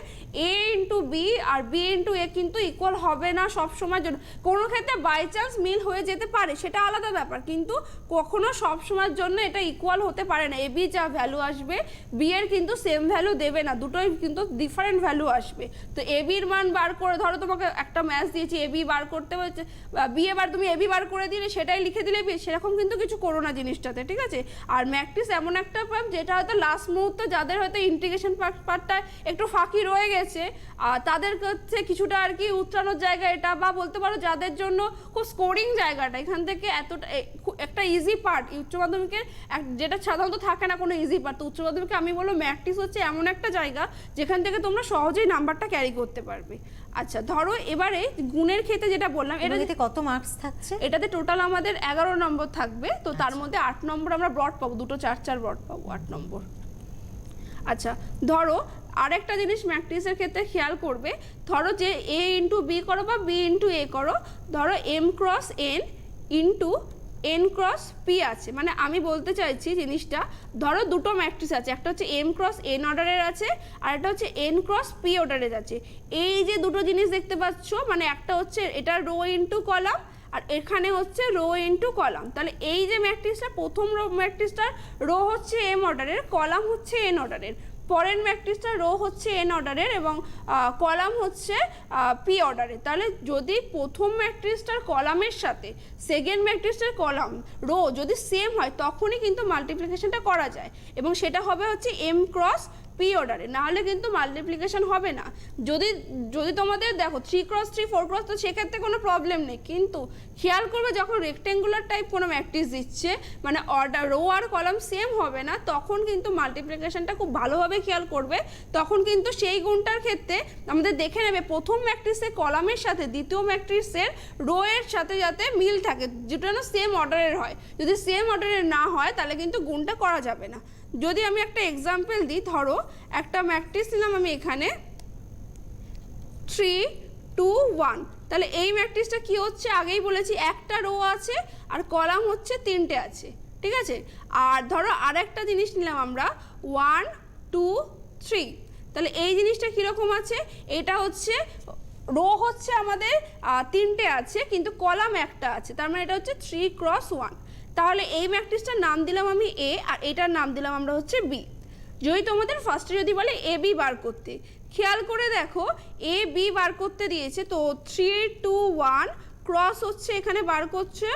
a ইন্টু বি আর b ইন্টু এ কিন্তু ইকুয়াল হবে না সব সময়ের জন্য। কোনো ক্ষেত্রে বাই চান্স মিল হয়ে যেতে পারে, সেটা আলাদা ব্যাপার, কিন্তু কখনো সব সময়ের জন্য এটা ইকুয়াল হতে পারে না। এ বি যা ভ্যালু আসবে বি এর কিন্তু সেম ভ্যালু দেবে না, দুটোই কিন্তু ডিফারেন্ট ভ্যালু আসবে। তো এ বির মান বার করে, ধরো তোমাকে একটা ম্যাথ দিয়েছি এ বি বার করতে হচ্ছে, বি এ বার তুমি এ বি বার করে দিলে সেটাই লিখে দিলে, সেটা এরকম কিন্তু কিছু করো না জিনিসটাতে, ঠিক আছে? আর ম্যাট্রিক্স এমন একটা পার্ট যেটা হয়তো লাস্ট মুহূর্তে যাদের হয়তো ইন্টিগ্রেশন পার্টটা একটু ফাঁকি রয়ে গেছে তাদের কাছে কিছুটা আর কি উত্তরানোর জায়গা এটা, বা বলতে পারো যাদের জন্য খুব স্কোরিং জায়গাটা এখান থেকে এতটা একটা ইজি পার্ট উচ্চ মাধ্যমিকের যেটা সাধারণত থাকে না কোনো ইজি পার্ট, তো উচ্চ মাধ্যমিকে আমি বলবো ম্যাট্রিক্স হচ্ছে এমন একটা জায়গা যেখান থেকে তোমরা সহজেই নাম্বারটা ক্যারি করতে পারবে। আচ্ছা ধরো এবারে গুণের ক্ষেত্রে যেটা বললাম এটাতে কত মার্কস থাকছে? এটাতে টোটাল আমাদের 11 নম্বর থাকবে, তো তার মধ্যে 8 নম্বর আমরা ব্রড পাবো, দুটো 4 ব্রড পাবো 8 নম্বর। আচ্ছা ধরো আরেকটা জিনিস ম্যাট্রিক্সের ক্ষেত্রে খেয়াল করবে, ধরো যে a ইন্টু বি করো বা b ইন্টু এ করো, ধরো m cross n into n cross p আছে, মানে আমি বলতে চাইছি জিনিসটা, ধরো দুটো ম্যাট্রিক্স আছে, একটা হচ্ছে m ক্রস n অর্ডারের আছে আর একটা হচ্ছে n ক্রস p অর্ডারের আছে। এই যে দুটো জিনিস দেখতে পাচ্ছ, মানে একটা হচ্ছে এটা রো ইন্টু কলাম আর এখানে হচ্ছে রো ইন্টু কলাম, তাহলে এই যে ম্যাট্রিক্সটা প্রথম রো ম্যাট্রিক্সটার রো হচ্ছে m অর্ডারের, কলাম হচ্ছে n অর্ডারের, পরের ম্যাট্রিক্সটা রো হচ্ছে n অর্ডারের এবং কলাম হচ্ছে p অর্ডারের। তাহলে যদি প্রথম ম্যাট্রিক্সটার কলামের সাথে সেকেন্ড ম্যাট্রিক্সটার কলাম রো যদি সেম হয় তখনই কিন্তু মাল্টিপ্লিকেশনটা করা যায়, এবং সেটা হবে হচ্ছে m ক্রস p অর্ডারে, নাহলে কিন্তু মাল্টিপ্লিকেশন হবে না। যদি তোমাদের দেখো 3 ক্রস 3 4 ক্রস, তো সেক্ষেত্রে কোনো প্রবলেম নেই, কিন্তু খেয়াল করবে যখন রেক্টেঙ্গুলার টাইপ কোনো ম্যাট্রিক্স দিচ্ছে, মানে অর্ডার রো আর কলাম সেম হবে না, তখন কিন্তু মাল্টিপ্লিকেশনটা খুব ভালোভাবে খেয়াল করবে। তখন কিন্তু সেই গুণটার ক্ষেত্রে আমাদের দেখে নেবে প্রথম ম্যাট্রিক্সের কলামের সাথে দ্বিতীয় ম্যাট্রিক্সের রো এর সাথে যাতে মিল থাকে, যেটা না সেম অর্ডারের হয়। যদি সেম অর্ডারের না হয় তাহলে কিন্তু গুণটা করা যাবে না। যদি আমি একটা এক্সাম্পল দিই, ধরো একটা ম্যাট্রিক্স নিলাম আমি এখানে 3 2 1, তাহলে এই ম্যাট্রিক্সটা কি হচ্ছে আগেই বলেছি একটা রো আছে আর কলাম হচ্ছে 3টে আছে, ঠিক আছে? আর ধরো আরেকটা জিনিস নিলাম আমরা 1 2 3, তাহলে এই জিনিসটা কীরকম আছে, এটা হচ্ছে রো হচ্ছে আমাদের 3টে আছে কিন্তু কলাম একটা আছে, তার মানে এটা হচ্ছে 3 ক্রস 1। তাহলে এই ম্যাট্রিক্সটার নাম দিলাম আমি এ আর এটার নাম দিলাম আমরা হচ্ছে বি। যদি তোমাদের ফার্স্টে যদি বলে এ বি বার করতে, খেয়াল করে দেখো এ বি বার করতে দিয়েছে, তো 3 2 1 ক্রস হচ্ছে এখানে বার করছে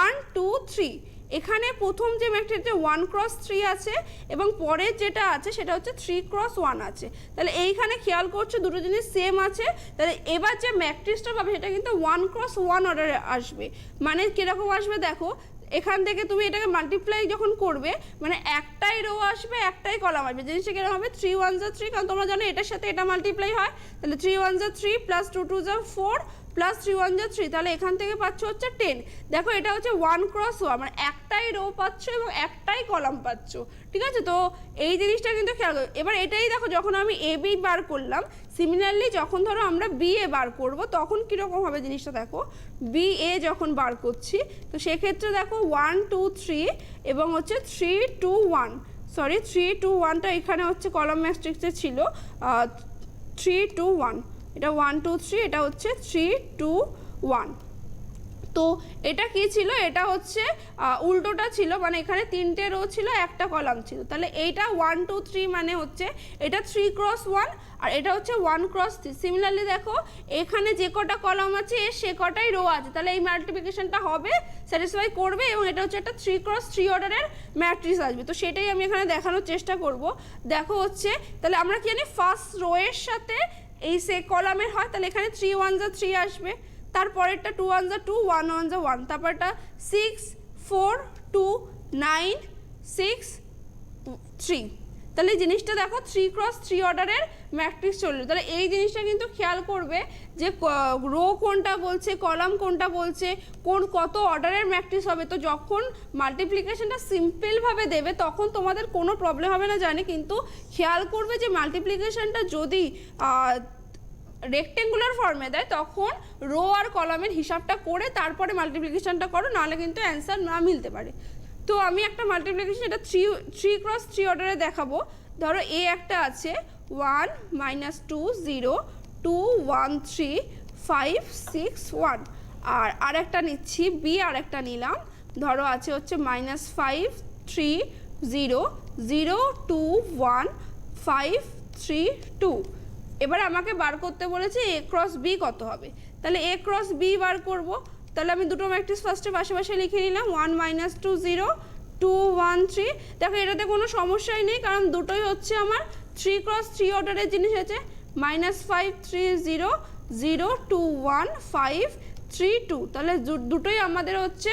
1 2 3, এখানে প্রথম যে ম্যাট্রিক্সে 1 ক্রস 3 আছে এবং পরের যেটা আছে সেটা হচ্ছে 3 ক্রস 1 আছে, তাহলে এইখানে খেয়াল করছো দুটো জিনিস সেম আছে, তাহলে এবার যে ম্যাট্রিক্সটা পাবে সেটা কিন্তু 1 ক্রস 1 অর্ডারে আসবে। মানে কীরকম আসবে দেখো, এখান থেকে তুমি এটাকে মাল্টিপ্লাই যখন করবে মানে একটাই রো আসবে একটাই কলাম আসবে, জিনিসটা কিরকম হবে 3 1 যা 3, কারণ তোমরা জানো এটার সাথে এটা মাল্টিপ্লাই হয়, তাহলে 3 1 যা 3 প্লাস 2 2 যা 4 প্লাস 3 1 যা 3, তাহলে এখান থেকে পাচ্ছ হচ্ছে 10। দেখো এটা হচ্ছে 1 ক্রস 1, মানে একটাই রো পাচ্ছ এবং একটাই কলাম পাচ্ছ, ঠিক আছে? তো এই জিনিসটা কিন্তু খেয়াল করো। এবার এটাই দেখো যখন আমি এ বি বার করলাম, সিমিলারলি যখন ধরো আমরা বি এ বার করব তখন কীরকম হবে জিনিসটা দেখো, বি এ যখন বার করছি তো সেক্ষেত্রে দেখো 1 2 3 এবং হচ্ছে 3 2 1, সরি 3 2 1টা এখানে হচ্ছে কলাম ম্যাট্রিক্সে ছিল 3 2 1, এটা 1 2 3, এটা হচ্ছে 3 2 1। তো এটা কি ছিল, এটা হচ্ছে উল্টোটা ছিল, মানে এখানে 3টে রো ছিল একটা কলাম ছিল, তাহলে এইটা 1 2 3 মানে হচ্ছে এটা 3 ক্রস 1 আর এটা হচ্ছে 1 ক্রস 3। সিমিলারলি দেখো এখানে যে কটা কলাম আছে সে কটাই রো আছে, তাহলে এই মাল্টিপ্লিকেশনটা হবে, স্যাটিসফাই করবে এবং এটা হচ্ছে একটা 3 ক্রস 3 অর্ডারের ম্যাট্রিক্স আসবে। তো সেটাই আমি এখানে দেখানোর চেষ্টা করব। দেখো হচ্ছে তাহলে আমরা কি জানি ফার্স্ট রো এর সাথে এই সে কলামের হয়, তাহলে এখানে 3 1 যা 3 আসবে, তারপরেরটা 2 1 যা 2 1 1 যা 1, তারপরটা 6 4 2 9 6 3, তাহলে এই জিনিসটা দেখো 3 ক্রস 3 অর্ডারের ম্যাট্রিক্স চললো। তাহলে এই জিনিসটা কিন্তু খেয়াল করবে যে রো কোনটা বলছে কলাম কোনটা বলছে কত অর্ডারের ম্যাট্রিক্স হবে। তো যখন মাল্টিপ্লিকেশনটা সিম্পলভাবে দেবে তখন তোমাদের কোনো প্রবলেম হবে না জানি, কিন্তু খেয়াল করবে যে মাল্টিপ্লিকেশনটা যদি রেক্টেঙ্গুলার ফর্মে দেয় তখন রো আর কলামের হিসাবটা করে তারপরে মাল্টিপ্লিকেশনটা করো, নাহলে কিন্তু অ্যান্সার না মিলতে পারে। তো আমি একটা মাল্টিপ্লিকেশন এটা 3 ক্রস 3 অর্ডারে দেখাবো। ধরো এ একটা আছে 1 -2 0 2 1 3 5 6 1, আর আরেকটা নিচ্ছি বি, আরেকটা নিলাম ধরো আছে হচ্ছে -5 3 0 0 2 1 5 3 2। এবার আমাকে বার করতে বলেছে এ ক্রস বি কত হবে, তাহলে এ ক্রস বি বার করব। তাহলে আমি দুটো ম্যাট্রিক্স ফার্স্টে পাশাপাশি লিখে নিলাম 1 - 2 0 2 1 3। দেখো এটাতে কোনো সমস্যাই নেই, কারণ দুটোই হচ্ছে আমার 3x3 অর্ডারের জিনিস আছে। -5 3 0 0 2 1 5 3 2, তাহলে দুটোই আমাদের হচ্ছে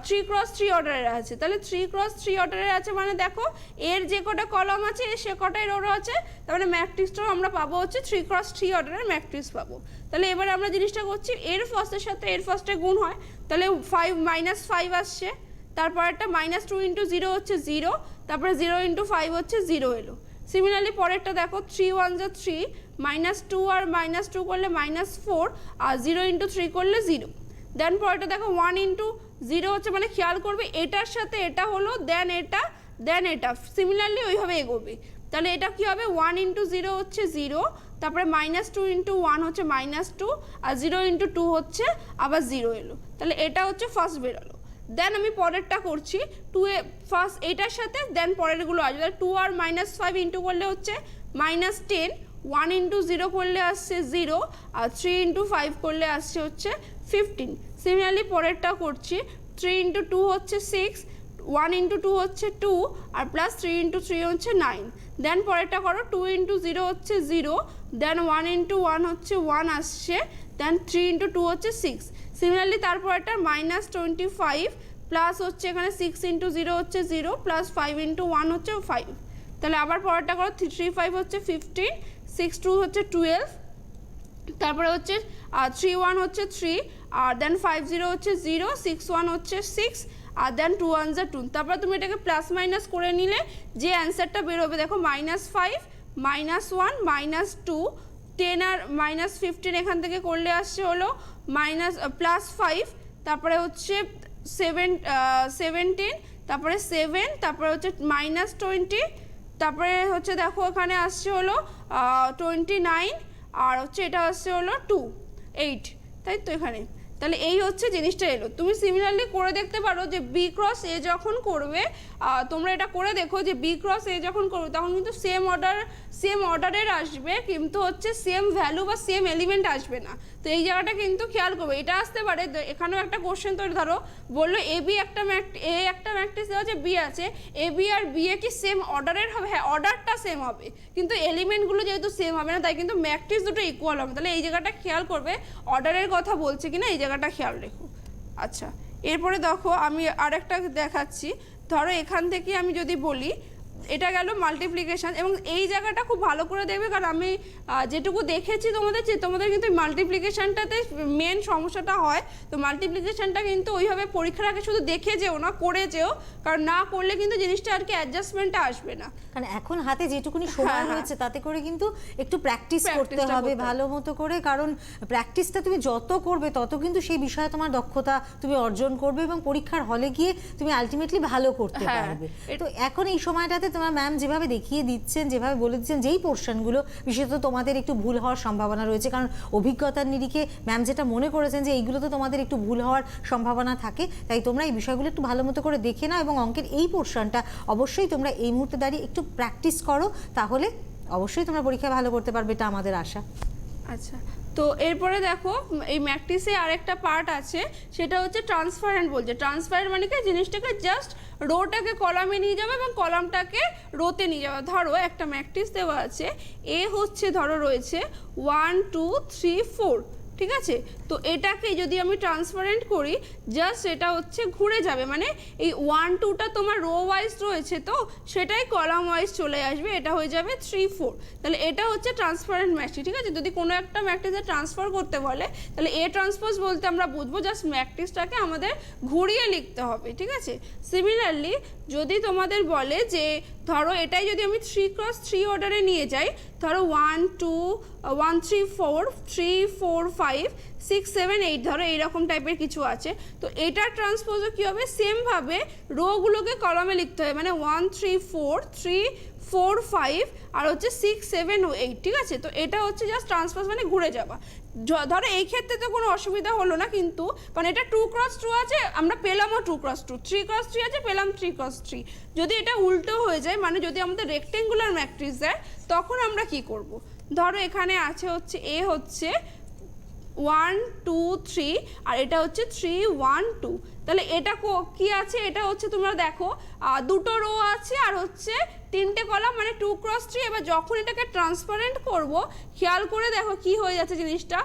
3x3 অর্ডারের আছে। তাহলে 3x3 অর্ডারের আছে মানে দেখো এর যে কটা কলাম আছে সে কটাই রো আছে, তার মানে ম্যাট্রিক্সটাও আমরা পাবো হচ্ছে 3x3 অর্ডারের ম্যাট্রিক্স পাবো। তাহলে এবার আমরা জিনিসটা করছি, এর ফার্স্টের সাথে এর ফার্স্টে গুণ হয়, তাহলে 5 আসছে, তারপর একটা -2 × 0 হচ্ছে 0, তারপরে 0 × 5 হচ্ছে 0 এলো। সিমিলারলি পরেরটা দেখো 3 1 যা 3, -2 আর -2 করলে -4, আর 0 × 3 করলে 0। দেন পরেরটা দেখো 1 × 0 হচ্ছে, মানে খেয়াল করবে এটার সাথে এটা হলো, দেন এটা, দেন এটা, সিমিলারলি ওইভাবে এগোবে। তাহলে এটা কি হবে, 1 × 0 হচ্ছে 0, তারপরে -2 × 1 হচ্ছে -2, আর 0 × 2 হচ্ছে আবার 0 এলো। তাহলে এটা হচ্ছে ফার্স্ট বেরোলো। দেন আমি পরেরটা করছি 2 এ ফার্স্ট এটার সাথে, দেন পরেরগুলো আসবে। 2 আর -5 ইন্টু করলে হচ্ছে -10, 1 × 0 করলে আসছে 0, আর 3 × 5 করলে আসছে হচ্ছে 15। সিমিলারলি পরেরটা করছি 3 × 2 হচ্ছে 6, 1 × 2 হচ্ছে 2, আর প্লাস 3 × 3 হচ্ছে 9। দেন পরেরটা করো 2 × 0 হচ্ছে 0, দেন 1 × 1 হচ্ছে 1 আসছে, দেন 3 × 2 হচ্ছে 6। সিমিলারলি তারপর একটা -25 প্লাস হচ্ছে এখানে 6 × 0 হচ্ছে 0, প্লাস 5 × 1 হচ্ছে 5। তাহলে আবার পরেরটা করো 3 5 হচ্ছে 15, 6 2 হচ্ছে 12, তারপরে হচ্ছে 3 1 হচ্ছে 3, আর দেন 5 0 হচ্ছে 0, 6 1 হচ্ছে 6, আর দেন 2 1 যা 2। তারপর তুমি এটাকে প্লাস মাইনাস করে নিলে যে অ্যান্সারটা বেরোবে দেখো -5 -1 -2, 10 আর -15 এখান থেকে করলে আসছে হলো +5, তারপরে হচ্ছে 17, তারপরে 7, তারপরে হচ্ছে -20, তারপরে হচ্ছে দেখো এখানে আসছে হলো 29, আর হচ্ছে এটা আসছে হলো 2 8, তাই তো এখানে। তাহলে এই হচ্ছে জিনিসটা এলো। তুমি সিমিলারলি করে দেখতে পারো যে B × A যখন করবে, তোমরা এটা করে দেখো যে B × A যখন করবে তখন কিন্তু সেম অর্ডারের আসবে, কিন্তু হচ্ছে সেম ভ্যালু বা সেম এলিমেন্ট আসবে না। তো এই জায়গাটা কিন্তু খেয়াল করবে। এটা আসতে পারে, এখানেও একটা কোশ্চেন তৈরি, ধরো বললো A একটা ম্যাট্রিক্স দেওয়া আছে, B আছে, AB আর BA কি সেম অর্ডারের হবে? হ্যাঁ, অর্ডারটা সেম হবে, কিন্তু এলিমেন্টগুলো যেহেতু সেম হবে না, তাই কিন্তু ম্যাট্রিক্স দুটো ইকুয়াল হবে। তাহলে এই জায়গাটা খেয়াল করবে, অর্ডারের কথা বলছে কিনা এই জায়গাটা খেয়াল রেখো। আচ্ছা, এরপরে দেখো আমি আরেকটা দেখাচ্ছি। ধরো এখান থেকে আমি যদি বলি, এটা গেল মাল্টিপ্লিকেশান, এবং এই জায়গাটা খুব ভালো করে দেখবে, কারণ আমি যেটুকু দেখেছি তোমাদের কিন্তু মাল্টিপ্লিকেশানটাতে মেন সমস্যাটা হয়। তো মাল্টিপ্লিকেশানটা কিন্তু ওইভাবে পরীক্ষার আগে শুধু দেখে যেও না, করে যেও, কারণ না করলে কিন্তু জিনিসটা আর কি অ্যাডজাস্টমেন্টটা আসবে না। কারণ এখন হাতে যেটুকুনি সময় রয়েছে তাতে করে কিন্তু একটু প্র্যাকটিস করতে হবে ভালো মতো করে, কারণ প্র্যাকটিসটা তুমি যত করবে তত কিন্তু সেই বিষয়ে তোমার দক্ষতা তুমি অর্জন করবে, এবং পরীক্ষার হলে গিয়ে তুমি আলটিমেটলি ভালো করতে পারবে। তো এখন এই সময়টাতে তোমার ম্যাম যেভাবে দেখিয়ে দিচ্ছেন, যেভাবে বলে দিচ্ছেন, যেই পোর্শনগুলো বিশেষত তোমাদের একটু ভুল হওয়ার সম্ভাবনা রয়েছে, কারণ অভিজ্ঞতার নিরিখে ম্যাম যেটা মনে করেছেন যে এইগুলো তো তোমাদের একটু ভুল হওয়ার সম্ভাবনা থাকে, তাই তোমরা এই বিষয়গুলো একটু ভালো মতো করে দেখে নাও, এবং অঙ্কের এই পোর্শনটা অবশ্যই তোমরা এই মুহূর্তে দাঁড়িয়ে একটু প্র্যাকটিস করো, তাহলে অবশ্যই তোমরা পরীক্ষায় ভালো করতে পারবে, এটা আমাদের আশা। আচ্ছা, তো এরপরে দেখো এই ম্যাট্রিক্সে আরেকটা পার্ট আছে, সেটা হচ্ছে ট্রান্সফারেন্ট বলছে। ট্রান্সফারেন্ট মানে কি, জিনিসটাকে জাস্ট রোটাকে কলামে নিয়ে যাবে এবং কলামটাকে রোতে নিয়ে যাবে। ধরো একটা ম্যাট্রিক্স দেওয়া আছে, এ হচ্ছে ধরো রয়েছে 1 2 3 4, ঠিক আছে? তো এটাকে যদি আমি ট্রান্সফারেন্ট করি, জাস্ট এটা হচ্ছে ঘুরে যাবে, মানে এই 1 2টা তোমার রো ওয়াইজ রয়েছে, তো সেটাই কলাম ওয়াইজ চলে আসবে, এটা হয়ে যাবে 3 4। তাহলে এটা হচ্ছে ট্রান্সফারেন্ট ম্যাট্রিক্স, ঠিক আছে? যদি কোনো একটা ম্যাট্রিক্সে ট্রান্সফার করতে বলে, তাহলে এ ট্রান্সপোজ বলতে আমরা বুঝবো জাস্ট ম্যাট্রিক্সটাকে আমাদের ঘুরিয়ে লিখতে হবে, ঠিক আছে? সিমিলারলি যদি তোমাদের বলে যে ধরো এটাই যদি আমি 3 × 3 অর্ডারে নিয়ে যাই, ধরো 1 2 1 3 4 3 4 5 6 7 8, ধরো এইরকম টাইপের কিছু আছে, তো এটার ট্রান্সপোজও কী হবে, সেমভাবে রোগুলোকে কলামে লিখতে হবে, মানে 1 3 4 3 4 5 আর হচ্ছে 6 7 ও 8, ঠিক আছে? তো এটা হচ্ছে জাস্ট ট্রান্সপোজ, মানে ঘুরে যাওয়া। ধরো এই ক্ষেত্রে তো কোনো অসুবিধা হলো না, কিন্তু মানে এটা 2 × 2 আছে, আমরা পেলামও 2 × 2, 3 × 3 আছে, পেলাম 3 × 3। যদি এটা উল্টো হয়ে যায়, মানে যদি আমাদের রেক্টেঙ্গুলার ম্যাট্রিক্স দেয়, তখন আমরা কি করব? ধরো এখানে আছে হচ্ছে এ হচ্ছে 1 2 3 আর এটা হচ্ছে 3 1 2। তাহলে এটা কি আছে, এটা হচ্ছে তোমরা দেখো দুটো রো আছে আর হচ্ছে তিনটে কলাম, মানে 2 × 3। এবার যখন এটাকে ট্রান্সপারেন্ট করব খেয়াল করে দেখো কি হয়ে যাচ্ছে জিনিসটা,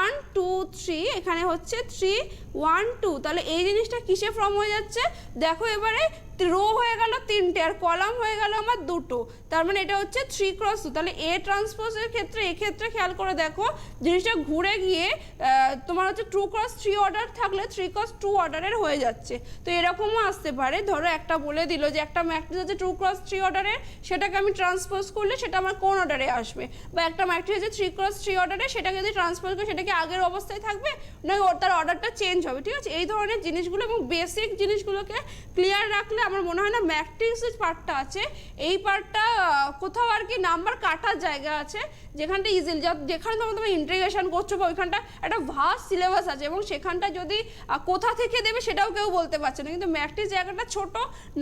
1 2 3 এখানে হচ্ছে 3 1 2। তাহলে এই জিনিসটা কিসে ফর্ম হয়ে যাচ্ছে দেখো, এবারে রো হয়ে গেল তিনটে আর কলাম হয়ে গেল আমার দুটো, তার মানে এটা হচ্ছে 3 × 2। তাহলে এ ট্রান্সপোজের ক্ষেত্রে এক্ষেত্রে খেয়াল করে দেখো জিনিসটা ঘুরে গিয়ে তোমার হচ্ছে 2 × 3 অর্ডার থাকলে 3 × 2 অর্ডারের হয়ে যাচ্ছে। তো এরকমও আসতে পারে, ধরো একটা বলে দিল যে একটা ম্যাট্রিক্স আছে 2 × 3 অর্ডারের, সেটাকে আমি ট্রান্সপোজ করলে সেটা আমার কোন অর্ডারে আসবে, বা একটা ম্যাট্রিক্স আছে 3 × 3 অর্ডারে, সেটাকে যদি ট্রান্সপোজ করি সেটা কি আগের অবস্থায় থাকবে না তার অর্ডারটা চেঞ্জ হবে। ঠিক আছে, এই ধরনের জিনিসগুলো এবং বেসিক জিনিসগুলোকে ক্লিয়ার রাখলে আমার মনে হয় না ম্যাট্রিক্সের পার্টটা আছে এই পার্টটা কোথাও আর কি নাম্বার কাটার জায়গা আছে, যেখানটা ইজিলি যেখানে তোমরা ইন্টিগ্রেশন করছো বা ওইখানটা একটা ভাস্ট সিলেবাস আছে এবং সেখানটা যদি কোথা থেকে দেবে সেটাও কেউ বলতে পারছে না, কিন্তু ম্যাট্রিক্স জায়গাটা ছোট,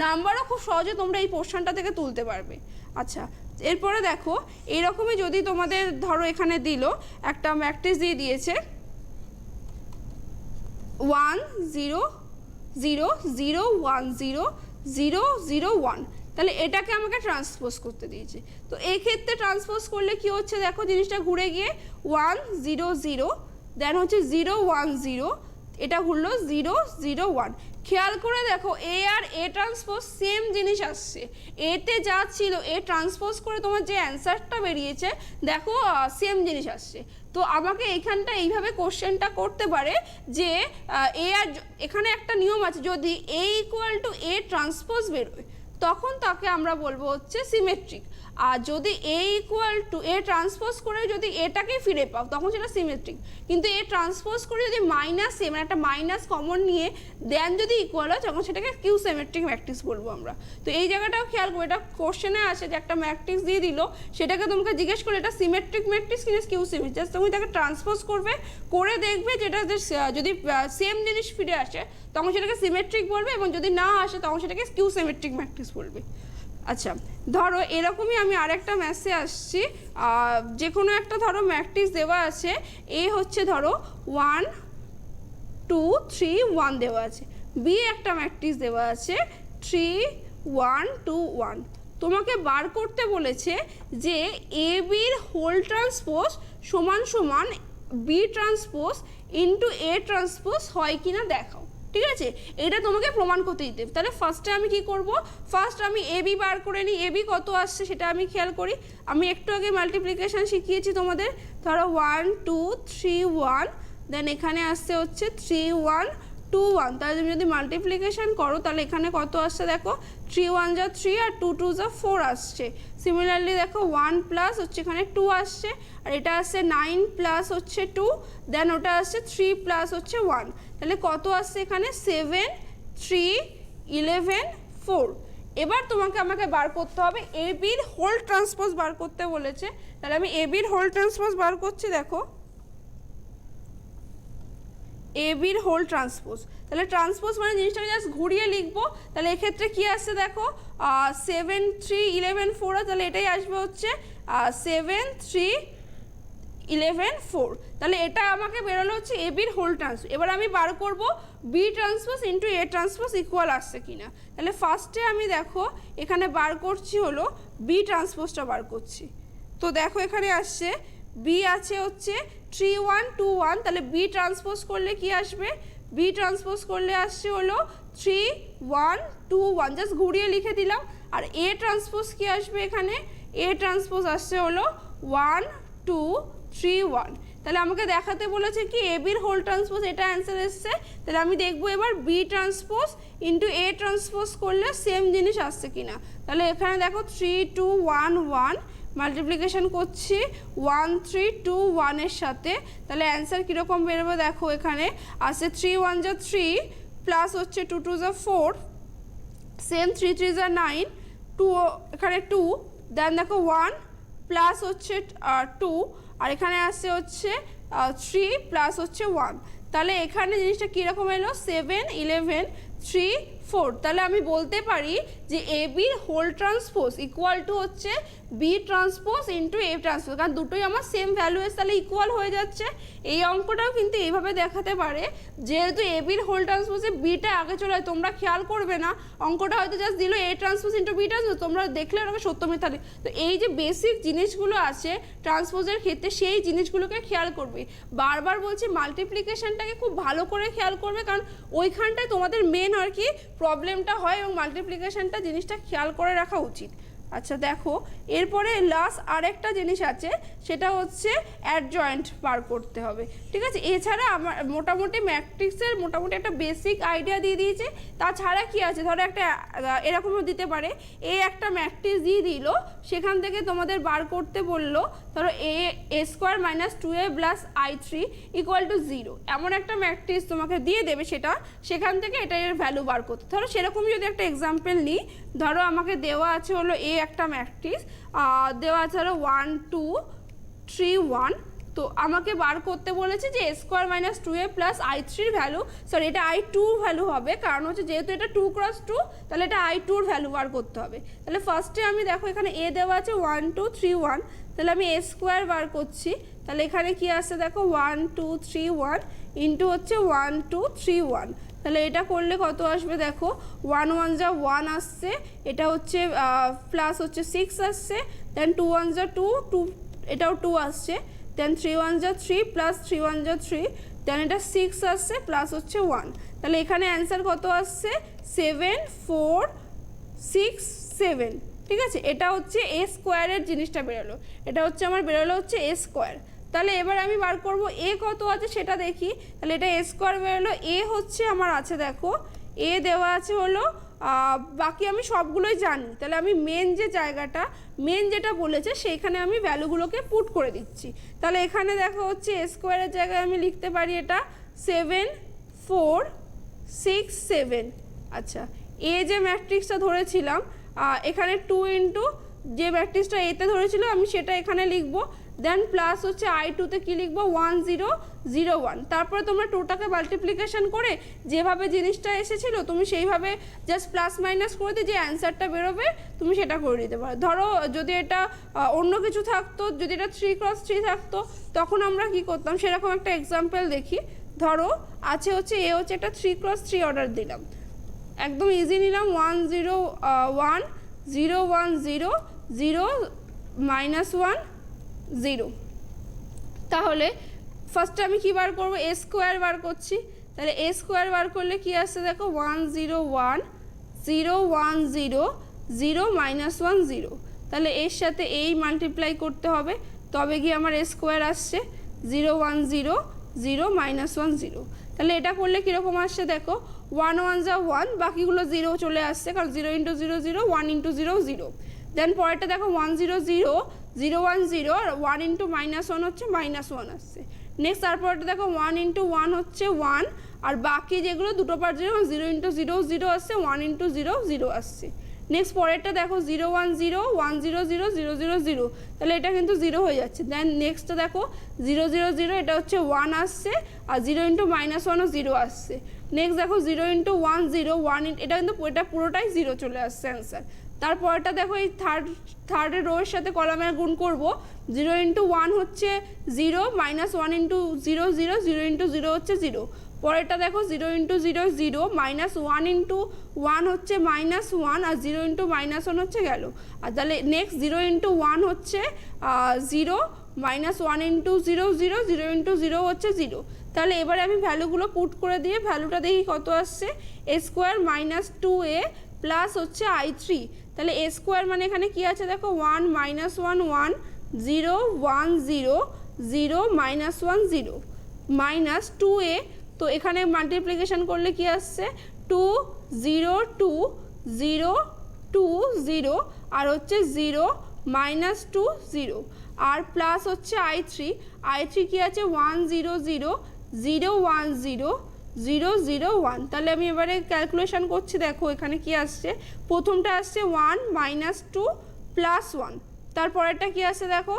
নাম্বারও খুব সহজে তোমরা এই পোর্শনটা থেকে তুলতে পারবে। আচ্ছা, এরপরে দেখো এইরকমই যদি তোমাদের ধরো এখানে দিল একটা ম্যাট্রিক্স দিয়ে দিয়েছে 1 0 0 0 1 0 0 0 1, তাহলে এটাকে আমাকে ট্রান্সপোজ করতে দিয়েছে। তো এই ক্ষেত্রে ট্রান্সপোজ করলে কি হচ্ছে দেখো জিনিসটা ঘুরে গিয়ে 1 0 0 দেন হচ্ছে 0 1 0, এটা ঘুরলো 0 0 1। খেয়াল করে দেখো এ আর এ ট্রান্সপোজ সেম জিনিস আসছে, এতে যা ছিল এ ট্রান্সপোজ করে তোমার যে অ্যান্সারটা বেরিয়েছে দেখো সেম জিনিস আসছে। তো আমাকে এইখানটা এইভাবে কোশ্চেনটা করতে পারে যে এ আর এখানে একটা নিয়ম আছে, যদি এ = এ ট্রান্সপোজ বেরোয় তখন তাকে আমরা বলবো হচ্ছে সিমেট্রিক, আর যদি এ = এ ট্রান্সপোজ করে যদি এটাকে ফিরে পাও তখন সেটা সিমেট্রিক। কিন্তু এ ট্রান্সপোজ করে যদি মাইনাস এ মানে একটা মাইনাস কমন নিয়ে দেন যদি ইকুয়াল হয় তখন সেটাকে কিউ সিমেট্রিক ম্যাট্রিক্স বলবো আমরা। তো এই জায়গাটাও খেয়াল করো, এটা কোশ্চেনে আসে যে একটা ম্যাট্রিক্স দিয়ে দিল, সেটাকে তোমাকে জিজ্ঞেস করলে এটা সিমেট্রিক ম্যাট্রিক্স কিনা কিউ সিমেট্রিক, জাস্ট তুমি তাকে ট্রান্সপোজ করবে করে দেখবে যেটা যদি সেম জিনিস ফিরে আসে তখন সেটাকে সিমেট্রিক বলবে এবং যদি না আসে তখন সেটাকে কিউ সিমেট্রিক ম্যাট্রিক্স বলবে। আচ্ছা, ধরো এরকমই আমি আরেকটা ম্যাথে আসছি, যে কোনো একটা ধরো ম্যাট্রিক্স দেওয়া আছে, এ হচ্ছে ধরো 1 2 3 1 দেওয়া আছে, বি একটা ম্যাট্রিক্স দেওয়া আছে 3 1 2 1। তোমাকে বার করতে বলেছে যে এ বির হোল ট্রান্সপোজ সমান সমান B transpose into A transpose হয় কিনা দেখাও। ঠিক আছে, এটা তোমাকে প্রমাণ করতে দিতে। তাহলে ফার্স্টে আমি কি করব, ফার্স্ট আমি এ বি বার করে নিই, এ বি কত আসছে সেটা আমি খেয়াল করি। আমি একটু আগে মাল্টিপ্লিকেশন শিখিয়েছি তোমাদের, ধরো 1 2 3 1 দেন এখানে আসছে হচ্ছে 3 1 2 1। তাহলে তুমি যদি মাল্টিপ্লিকেশন করো তাহলে এখানে কত আসছে দেখো, 3 1 যা 3 আর 2 2 যা 4 আসছে। সিমিলারলি দেখো 1 প্লাস হচ্ছে এখানে 2 আসছে, আর এটা আসছে 9 প্লাস হচ্ছে 2, দেন ওটা আসছে 3 প্লাস হচ্ছে 1। তাহলে কত আসছে এখানে 7 3 11 4। এবার আমাকে বার করতে হবে এ বির হোল ট্রান্সপোজ বার করতে বলেছে, তাহলে আমি এ বির হোল ট্রান্সপোজ বার করছি। দেখো এ বির হোল ট্রান্সপোজ, তাহলে ট্রান্সপোজ মানে জিনিসটাকে জাস্ট ঘুরিয়ে লিখবো। তাহলে এক্ষেত্রে কি আসছে দেখো 7 3 11 4, তাহলে এটাই আসবে হচ্ছে 7 3 11 4। তাহলে এটা আমাকে বেরোলো হচ্ছে এ বির হোল ট্রান্সপোজ। এবার আমি বার করব B transpose into A transpose equal আসছে কিনা। তাহলে ফার্স্টে আমি দেখো এখানে বার করছি হলো বি ট্রান্সপোজটা বার করছি। তো দেখো এখানে আসছে বি আছে হচ্ছে 3 1 2 1, তাহলে বি ট্রান্সপোজ করলে কি আসবে, বি ট্রান্সপোজ করলে আসছে হলো 3 1 2 1, জাস্ট ঘুরিয়ে লিখে দিলাম। আর এ ট্রান্সপোজ কি আসবে এখানে, এ ট্রান্সপোজ আসছে হলো 1 2 3 1। তাহলে আমাকে দেখাতে বলেছে কি এ বির হোল ট্রান্সপোজ, এটা অ্যান্সার এসছে। তাহলে আমি দেখবো এবার B transpose into A transpose করলে সেম জিনিস আসছে কিনা। তাহলে এখানে দেখো 3 2 1 1 মাল্টিপ্লিকেশন করছি 1 3 2 1 এর সাথে, তাহলে অ্যান্সার কীরকম বেরোবে দেখো এখানে আসছে 3 1 যা 3 প্লাস হচ্ছে 2 2 যা 4, সেম 3 3 যা 9 2 এখানে 2, দেন দেখো 1 প্লাস হচ্ছে 2 আর এখানে আসছে হচ্ছে 3 প্লাস হচ্ছে 1। তাহলে এখানে জিনিসটা কীরকম এলো 7 11 3 4, তাহলে আমি বলতে পারি যে এ বির হোল ট্রান্সপোজ ইকুয়াল টু হচ্ছে B transpose into A transpose, কারণ দুটোই আমার সেম ভ্যালু এসে তাহলে ইকুয়াল হয়ে যাচ্ছে। এই অঙ্কটাও কিন্তু এইভাবে দেখাতে পারে, যেহেতু এ বির হোল ট্রান্সপোজে বিটা আগে চলে হয়, তোমরা খেয়াল করবে না অঙ্কটা হয়তো জাস্ট দিল A transpose into B transpose, তোমরা দেখলে ওটাকে সত্য মিথ্যা। তো এই যে বেসিক জিনিসগুলো আছে ট্রান্সপোজের ক্ষেত্রে সেই জিনিসগুলোকে খেয়াল করবে। বারবার বলছি মাল্টিপ্লিকেশনটাকে খুব ভালো করে খেয়াল করবে, কারণ ওইখানটায় তোমাদের মেন আর কি প্রবলেমটা হয়, এবং মাল্টিপ্লিকেশনটা জিনিসটা খেয়াল করে রাখা উচিত। আচ্ছা দেখো, এরপরে লাস্ট আরেকটা জিনিস আছে, সেটা হচ্ছে অ্যাডজয়েন্ট বার করতে হবে, ঠিক আছে। এছাড়া আমার মোটামুটি ম্যাট্রিক্সের মোটামুটি একটা বেসিক আইডিয়া দিয়ে দিয়েছে। তাছাড়া কি আছে, ধরো একটা এরকমও দিতে পারে, এ একটা ম্যাট্রিক্স দিয়ে দিল, সেখান থেকে তোমাদের বার করতে বললো ধরো a square minus 2a plus i3 equal to 0, এমন একটা ম্যাট্রিক্স তোমাকে দিয়ে দেবে, সেখান থেকে এটা এর ভ্যালু বার করতে। ধরো সেরকমই যদি একটা এক্সাম্পল নিই, ধরো আমাকে দেওয়া আছে হলো এ একটা ম্যাট্রিক্স, দেওয়া আছে হলো 1 2 3 1, তো আমাকে বার করতে বলেছে যে a square minus 2a plus i3-র ভ্যালু, সরি এটা i2 ভ্যালু হবে, কারণ হচ্ছে যেহেতু এটা 2 × 2, তাহলে এটা i2-র ভ্যালু বার করতে হবে। তাহলে ফার্স্টে আমি দেখো এখানে এ দেওয়া আছে 1 2 3 1, তাহলে আমি এ স্কোয়ার বার করছি, তাহলে এখানে কি আসছে দেখো 1 2 3 1 ইন্টু হচ্ছে 1 2 3 1, তাহলে এটা করলে কত আসবে দেখো 1 1 যা 1 আসছে, এটা হচ্ছে প্লাস হচ্ছে 6 আসছে, দেন 2 1 যা 2 2, এটাও 2 আসছে, দেন 3 1 যা 3 প্লাস 3 1 যা 3, দেন এটা 6 আসছে প্লাস হচ্ছে 1, তাহলে এখানে অ্যান্সার কত আসছে 7 4 6 7, ঠিক আছে। এটা হচ্ছে এ স্কোয়ারের জিনিসটা বেরোলো, এটা হচ্ছে আমার বেরোলো হচ্ছে এ স্কোয়ার। তাহলে এবার আমি বার করব এ কত আছে সেটা দেখি, তাহলে এটা এ স্কোয়ার বেরোলো, এ হচ্ছে আমার আছে দেখো এ দেওয়া আছে হলো, বাকি আমি সবগুলোই জানি, তাহলে আমি মেন যে জায়গাটা মেন যেটা বলেছে সেইখানে আমি ভ্যালুগুলোকে পুট করে দিচ্ছি। তাহলে এখানে দেখো হচ্ছে এ স্কোয়ারের জায়গায় আমি লিখতে পারি এটা 7 4 6 7। আচ্ছা, এ যে ম্যাট্রিক্সটা ধরেছিলাম এখানে 2 ইন্টু যে ম্যাট্রিক্সটা এতে ধরেছিল আমি সেটা এখানে লিখবো, দেন প্লাস হচ্ছে i2-তে কী লিখবো 1 0 0 1, তারপরে তোমরা টোটাকে মাল্টিপ্লিকেশন করে যেভাবে জিনিসটা এসেছিলো তুমি সেইভাবে জাস্ট প্লাস মাইনাস করে দিয়ে যে অ্যান্সারটা বেরোবে তুমি সেটা করে দিতে পারো। ধরো যদি এটা অন্য কিছু থাকতো, যদি এটা 3 × 3 থাকতো, তখন আমরা কি করতাম সেরকম একটা এক্সাম্পল দেখি। ধরো আছে হচ্ছে এ হচ্ছে একটা 3 × 3 অর্ডার দিলাম, একদম ইজি নিলাম 1 0 1 0 1 0 0 -1 0, তাহলে ফার্স্টে আমি কি বার করবো এ স্কোয়ার বার করছি, তাহলে এ স্কোয়ার বার করলে কি আসছে দেখো 1 0 1 0 1 0 0 -1 0, তাহলে এর সাথে এই মাল্টিপ্লাই করতে হবে, তবে গিয়ে আমার এ স্কোয়ার আসছে 0 1 0 0 -1 0। তাহলে এটা করলে কীরকম আসছে দেখো 1 1 যা 1, বাকিগুলো 0 চলে আসছে, কারণ 0 × 0 0 1 × 0 0, দেন পরেরটা দেখো 1 0 0 0 1 0 আর 1 × -1 হচ্ছে -1 আসছে। নেক্সট তারপরটা দেখো 1 × 1 হচ্ছে 1, আর বাকি যেগুলো দুটো পার্ট 0 × 0 0 আসছে, 1 × 0 0 আসছে। নেক্সট পরেরটা দেখো 0 1 0 1 0 0 0 0 0, তাহলে এটা কিন্তু 0 হয়ে যাচ্ছে। দেন নেক্সটটা দেখো 0 0 0, এটা হচ্ছে 1 আসছে, আর 0 × -1ও 0 আসছে। নেক্সট দেখো 0 × 1 0 1, এটা কিন্তু এটা পুরোটাই 0 চলে আসছে অ্যান্সার। তারপরটা দেখো এই থার্ডের রোয়ের সাথে কলামের গুণ করব, 0 × 1 হচ্ছে 0 -1 × 0 0 0 × 0 হচ্ছে 0, পরেরটা দেখো 0 × 0 0 -1 × 1 হচ্ছে -1, আর 0 × -1 হচ্ছে গেল। আর তাহলে নেক্সট 0 × 1 হচ্ছে 0 -1 × 0 0 0 × 0 হচ্ছে 0। তাহলে এবারে আমি ভ্যালুগুলো পুট করে দিয়ে ভ্যালুটা দেখি কত আসছে, এ স্কোয়ার -2a প্লাস হচ্ছে i3, তাহলে এ স্কোয়ার মানে এখানে কি আছে দেখো 1 -1 1 0 1 0 0 -1 0 -2a, তো এখানে মাল্টিপ্লিকেশন করলে কি আসছে 2 0 2 0 2 0, আর হচ্ছে 0 -2 0, আর প্লাস হচ্ছে i3 কি আছে 1 0 0 0 1 0 0 0 1। তাহলে আমি এবারে ক্যালকুলেশন করছি, দেখো এখানে কি আসছে, প্রথমটা আসছে 1 -2 +1, তারপরেরটা কি আসছে দেখো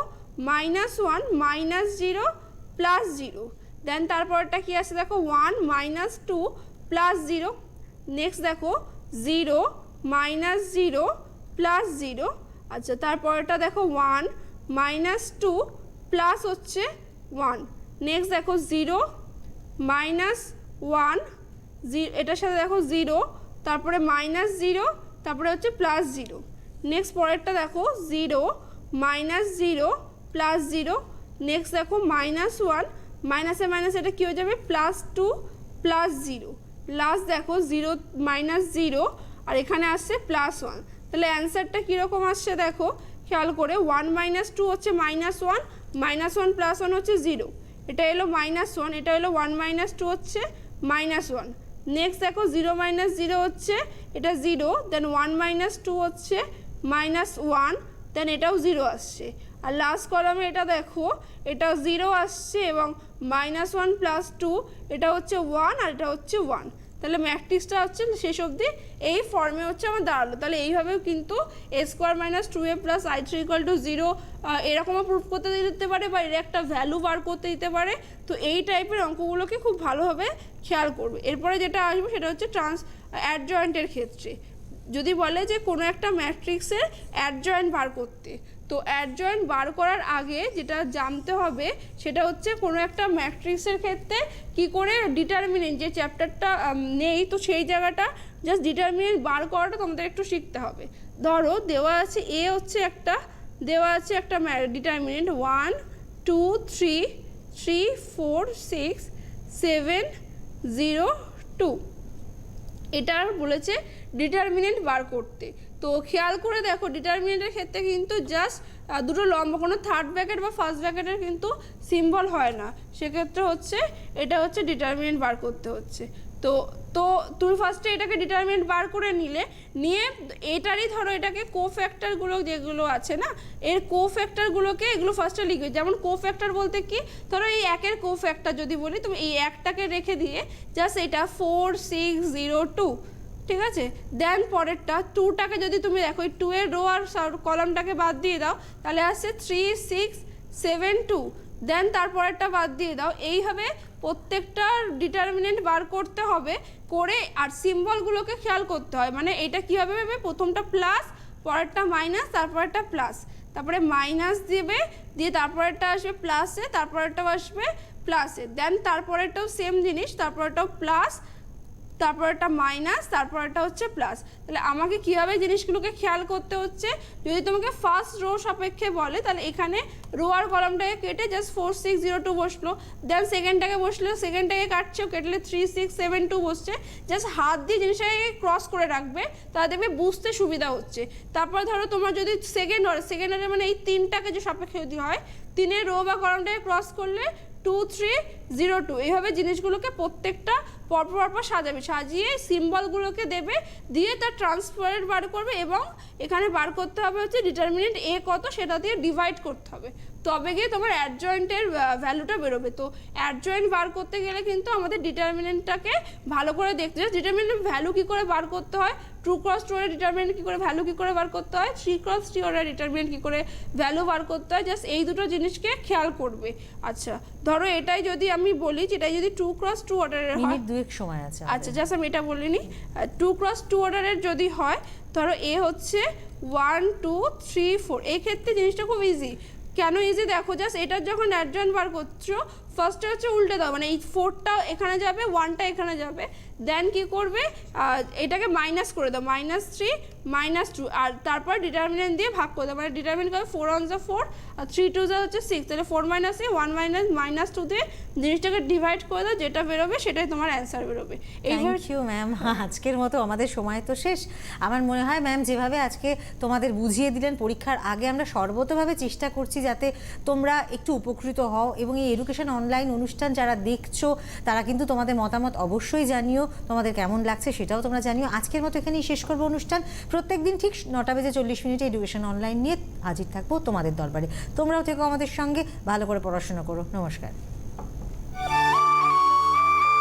-1 -0 +0, দেন তারপরেরটা কি আসছে দেখো 1 -2 +0, নেক্সট দেখো 0 মাইনাস 0 প্লাস 0। আচ্ছা, তারপরেটা দেখো 1 মাইনাস 2 প্লাস হচ্ছে 1। নেক্সট দেখো 0 মাইনাস 1, এটার সাথে দেখো 0, তারপরে মাইনাস 0, তারপরে হচ্ছে প্লাস 0। নেক্সট পরেরটা দেখো 0 মাইনাস 0 প্লাস 0। নেক্সট দেখো মাইনাস 1, মাইনাসে মাইনাস এটা কী হয়ে যাবে প্লাস 2 প্লাস 0। লাস্ট দেখো 0 মাইনাস 0 আর এখানে আসছে প্লাস 1। তাহলে অ্যান্সারটা কীরকম আসছে দেখো খেয়াল করে, 1 মাইনাস 2 হচ্ছে মাইনাস 1, মাইনাস 1 প্লাস 1 হচ্ছে 0, এটা এলো মাইনাস 1, এটা এলো 1 মাইনাস 2 হচ্ছে মাইনাস 1। নেক্সট দেখো 0 মাইনাস 0 হচ্ছে এটা 0, দেন 1 মাইনাস 2 হচ্ছে মাইনাস 1, দেন এটাও 0 আসছে। আর লাস্ট কলামে এটা দেখো এটা 0 আসছে এবং মাইনাস 1 প্লাস 2 এটা হচ্ছে 1 আর এটা হচ্ছে 1। তাহলে ম্যাট্রিক্সটা হচ্ছে শেষ অবধি এই ফর্মে হচ্ছে আমার দাঁড়ালো। তাহলে এইভাবেও কিন্তু a square minus 2a plus i3 equal to 0 এরকমও প্রুফ করতে দিতে পারে বা এর একটা ভ্যালু বার করতে দিতে পারে। তো এই টাইপের অঙ্কগুলোকে খুব ভালোভাবে খেয়াল করবে। এরপরে যেটা আসবে সেটা হচ্ছে অ্যাডজয়েন্টের ক্ষেত্রে যদি বলে যে কোনো একটা ম্যাট্রিক্সের অ্যাডজয়েন্ট বার করতে, তো অ্যাডজয়েন্ট বার করার আগে যেটা জানতে হবে সেটা হচ্ছে কোনো একটা ম্যাট্রিক্সের ক্ষেত্রে কি করে ডিটারমিনেন্ট, যে চ্যাপ্টারটা নেই তো সেই জায়গাটা জাস্ট ডিটারমিনেন্ট বার করাটা তোমাদের একটু শিখতে হবে। ধরো দেওয়া আছে এ হচ্ছে একটা, দেওয়া আছে একটা ডিটারমিনেন্ট 1 2 3 3 4 6 7 0 2, এটার বলেছে ডিটারমিনেন্ট বার করতে। তো খেয়াল করে দেখো ডিটারমিনেন্টের ক্ষেত্রে কিন্তু জাস্ট দুটো লম্বা, কোনো থার্ড ব্র্যাকেট বা ফার্স্ট ব্র্যাকেটের কিন্তু সিম্বল হয় না, সেক্ষেত্রে হচ্ছে এটা হচ্ছে ডিটারমিনেন্ট বার করতে হচ্ছে। তো তো তুমি ফার্স্টে এটাকে ডিটারমিনেন্ট বার করে নিয়ে এটারই ধরো এটাকে কোফ্যাক্টরগুলো যেগুলো আছে না, এর কোফ্যাক্টরগুলোকে এগুলো ফার্স্টে লিখবে। যেমন কোফ্যাক্টর বলতে কি, ধরো এই একের কোফ্যাক্টর যদি বলি তুমি এই একটাকে রেখে দিয়ে জাস্ট এটা 4 6 0 2, ঠিক আছে। দেন পরেরটা 2টাকে যদি তুমি দেখো এই 2 এর রো আর কলামটাকে বাদ দিয়ে দাও তাহলে আসছে 3 6 7 2, দেন তারপরেরটা বাদ দিয়ে দাও। এইভাবে প্রত্যেকটা ডিটারমিনেন্ট বার করতে হবে করে, আর সিম্বলগুলোকে খেয়াল করতে হয়। মানে এটা কীভাবে হবে, প্রথমটা প্লাস, পরেরটা মাইনাস, তারপরেরটা প্লাস, তারপরে মাইনাস দেবে, দিয়ে তারপরেরটা আসবে প্লাসে, তারপরেরটাও আসবে প্লাসে, দেন তারপরেরটাও সেম জিনিস, তারপরেরটাও প্লাস, তারপরেরটা মাইনাস, তারপরেরটা হচ্ছে প্লাস। তাহলে আমাকে কীভাবে জিনিসগুলোকে খেয়াল করতে হচ্ছে, যদি তোমাকে ফার্স্ট রো সাপেক্ষে বলে তাহলে এখানে রো আর কলামটাকে কেটে জাস্ট 4 6 0 2 বসলো, দেন সেকেন্ডটাকে বসলো, সেকেন্ডটাকে কাটছেও কেটলে 3 6 7 2 বসছে, জাস্ট হাত দিয়ে জিনিসটাকে ক্রস করে রাখবে, তাহলে দেখবে বুঝতে সুবিধা হচ্ছে। তারপর ধরো তোমার যদি সেকেন্ড অর্ডার মানে এই তিনটাকে যে সাপেক্ষে যদি হয়, 3 রো বা কলামটাকে ক্রস করলে 2 3 0 2, এইভাবে জিনিসগুলোকে প্রত্যেকটা পরপর সাজাবে, সাজিয়ে সিম্বলগুলোকে দেবে, দিয়ে তার ট্রান্সফারেন্ট বার করবে এবং এখানে বার করতে হবে হচ্ছে ডিটারমিনেন্ট এ কত সেটা দিয়ে ডিভাইড করতে হবে, তবে গিয়ে তোমার অ্যাডজয়েন্টের ভ্যালুটা বেরোবে। তো অ্যাডজয়েন্ট বার করতে গেলে কিন্তু আমাদের ডিটারমিনেন্টটাকে ভালো করে দেখতে হবে। ডিটারমিনেন্ট ভ্যালু কী করে বার করতে হয়, 2 × 2 এর ডিটারমিনেন্ট কী করে ভ্যালু কী করে বার করতে হয়, 3 × 3 এর ডিটারমিনেন্ট কী করে ভ্যালু বার করতে হয়, জাস্ট এই দুটো জিনিসকে খেয়াল করবে। আচ্ছা ধরো এটাই যদি আমি বলি যে এটাই যদি 2 × 2 অর্ডারের হয়, মিনিট 2 সময় আছে। আচ্ছা জাস্ট আমি এটা বলিনি, 2 × 2 অর্ডারের যদি হয়, ধরো এ হচ্ছে 1 2 3 4, এই ক্ষেত্রে জিনিসটা খুব ইজি। কেন ইজি দেখো, জাস্ট এটার যখন অ্যাডজয়েন্ট বার করছো ফার্স্টে হচ্ছে উল্টে দাও, মানে এই 4টা এখানে যাবে, 1টা এখানে যাবে, দেন কি করবে এটাকে মাইনাস করে দাও, -3 -2, আর তারপর ডিটারমিনেন্ট দিয়ে ভাগ করে দাও, মানে ডিটারমিনেন্ট করবে 4 1 4 আর 3 2 হচ্ছে 6, তাহলে 4 - a 1 - -2 দিয়ে জিনিসটাকে ডিভাইড করে দাও, যেটা বেরোবে সেটাই তোমার অ্যান্সার বেরোবে। থ্যাংক ইউ ম্যাম, আজকের মতো আমাদের সময় তো শেষ। আমার মনে হয় ম্যাম যেভাবে আজকে তোমাদের বুঝিয়ে দিলেন পরীক্ষার আগে, আমরা সর্বতভাবে চেষ্টা করছি যাতে তোমরা একটু উপকৃত হও, এবং এই এডুকেশন অনলাইন অনুষ্ঠান যারা দেখছো তারা কিন্তু তোমাদের মতামত অবশ্যই জানিও, তোমাদের কেমন লাগছে সেটাও তোমরা জানিও। আজকের মতো এখানেই শেষ করবো অনুষ্ঠান। প্রত্যেকদিন ঠিক 9:40 এডুকেশন অনলাইন নিয়ে হাজির থাকবো তোমাদের দরবারে। তোমরাও থেকো আমাদের সঙ্গে, ভালো করে পড়াশোনা করো। নমস্কার।